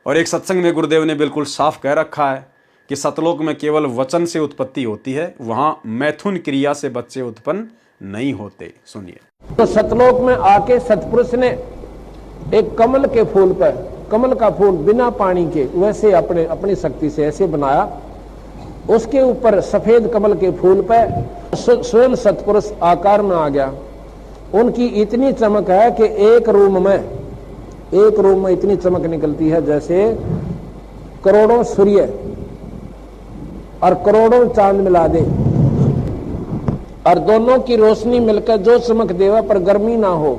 और एक सत्संग में गुरुदेव ने बिल्कुल साफ कह रखा है कि सतलोक में केवल वचन से उत्पत्ति होती है, वहाँ मैथुन क्रिया से बच्चे उत्पन्न नहीं होते। सुनिए। तो सतलोक में आके सतपुरुष ने एक कमल के फूल पर, कमल का फूल बिना पानी के वैसे अपनी शक्ति से ऐसे बनाया, उसके ऊपर सफेद कमल के फूल पर स्वयं सतपुरुष आकार में आ गया। उनकी इतनी चमक है कि एक रूम में इतनी चमक निकलती है जैसे करोड़ों सूर्य और करोड़ों चांद मिला दे, और दोनों की रोशनी मिलकर जो चमक देवा पर गर्मी ना हो,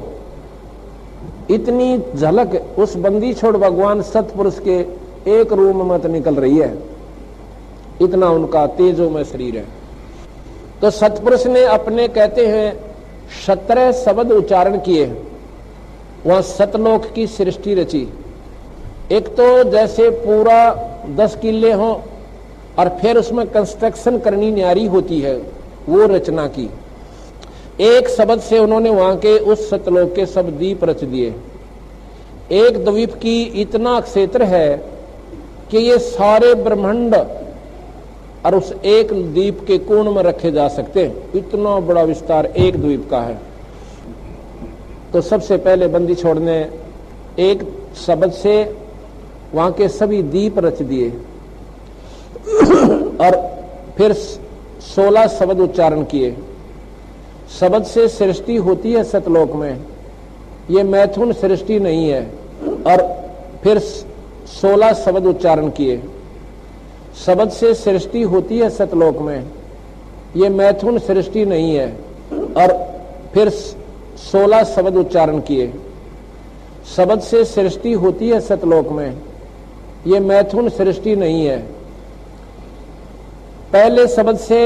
इतनी झलक उस बंदी छोड़ भगवान सतपुरुष के एक रूम में तो निकल रही है। इतना उनका तेजोमय शरीर है। तो सतपुरुष ने अपने कहते हैं 17 शब्द उच्चारण किए, वह सतलोक की सृष्टि रची। एक तो जैसे पूरा 10 किले हो और फिर उसमें कंस्ट्रक्शन करनी न्यारी होती है, वो रचना की। एक शब्द से उन्होंने वहां के उस सतलोक के सब दीप रच दिए। एक द्वीप की इतना क्षेत्र है कि ये सारे ब्रह्मांड और उस एक द्वीप के कोण में रखे जा सकते हैं। इतना बड़ा विस्तार एक द्वीप का है। तो सबसे पहले बंदी छोड़ ने एक शब्द से वहां के सभी द्वीप रच दिए और फिर 16 शब्द उच्चारण किए। शब्द से सृष्टि होती है सतलोक में, ये मैथुन सृष्टि नहीं है। और फिर 16 शब्द उच्चारण किए। शब्द से सृष्टि होती है सतलोक में, ये मैथुन सृष्टि नहीं है। और फिर 16 शब्द उच्चारण किए। शब्द से सृष्टि होती है सतलोक में, ये मैथुन सृष्टि नहीं है। पहले शब्द से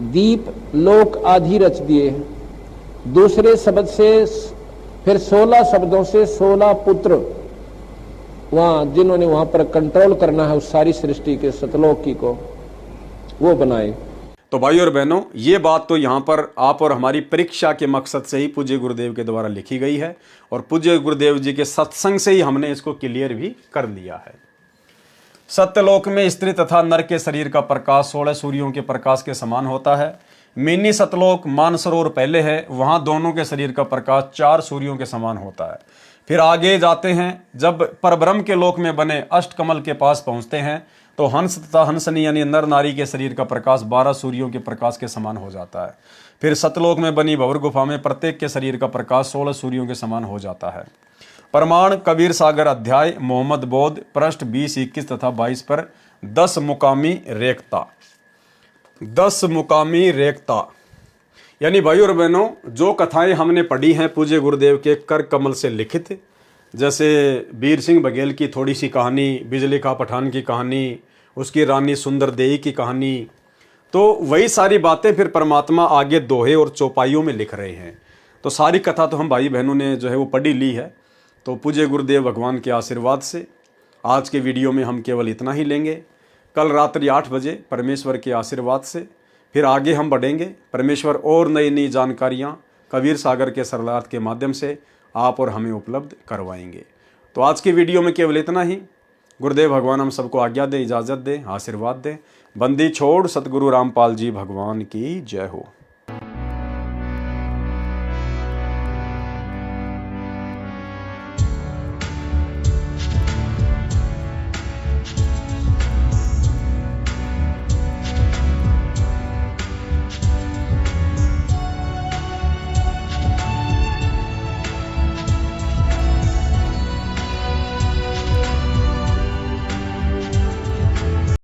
दीप लोक आदि रच दिए। दूसरे शब्द से फिर 16 शब्दों से 16 पुत्र वहां जिन्होंने वहां पर कंट्रोल करना है उस सारी सृष्टि के सतलोक की को, वो बनाए। तो भाई और बहनों, ये बात तो यहाँ पर आप और हमारी परीक्षा के मकसद से ही पूज्य गुरुदेव के द्वारा लिखी गई है और पूज्य गुरुदेव जी के सत्संग से ही हमने इसको क्लियर भी कर लिया है। सत्यलोक में स्त्री तथा नर के शरीर का प्रकाश 16 सूर्यों के प्रकाश के समान होता है। मिनी सतलोक मानसरोवर पहले है, वहां दोनों के शरीर का प्रकाश 4 सूर्यों के समान होता है। फिर आगे जाते हैं, जब परब्रह्म के लोक में बने अष्टकमल के पास पहुंचते हैं तो हंस तथा हंसनी यानी नर नारी के शरीर का प्रकाश 12 सूर्यों के प्रकाश के समान हो जाता है। फिर सतलोक में बनी भंवर गुफा में प्रत्येक के शरीर का प्रकाश 16 सूर्यों के समान हो जाता है। प्रमाण कबीर सागर अध्याय मोहम्मद बोध पृष्ठ 20, 21 तथा 22 पर 10 मुकामी रेखता। 10 मुकामी रेखता यानी भाई और बहनों, जो कथाएं हमने पढ़ी हैं पूज्य गुरुदेव के कर कमल से लिखित, जैसे वीर सिंह बघेल की थोड़ी सी कहानी, बिजली का पठान की कहानी, उसकी रानी सुंदर देई की कहानी, तो वही सारी बातें फिर परमात्मा आगे दोहे और चौपाइयों में लिख रहे हैं। तो सारी कथा तो हम भाई बहनों ने जो है वो पढ़ी ली है। तो पूज्य गुरुदेव भगवान के आशीर्वाद से आज के वीडियो में हम केवल इतना ही लेंगे। कल रात्रि 8 बजे परमेश्वर के आशीर्वाद से फिर आगे हम बढ़ेंगे। परमेश्वर और नई नई जानकारियाँ कबीर सागर के सरलार्थ के माध्यम से आप और हमें उपलब्ध करवाएंगे। तो आज की वीडियो में केवल इतना ही। गुरुदेव भगवान हम सबको आज्ञा दें, इजाज़त दें, आशीर्वाद दें। बंदी छोड़ सतगुरु रामपाल जी भगवान की जय हो।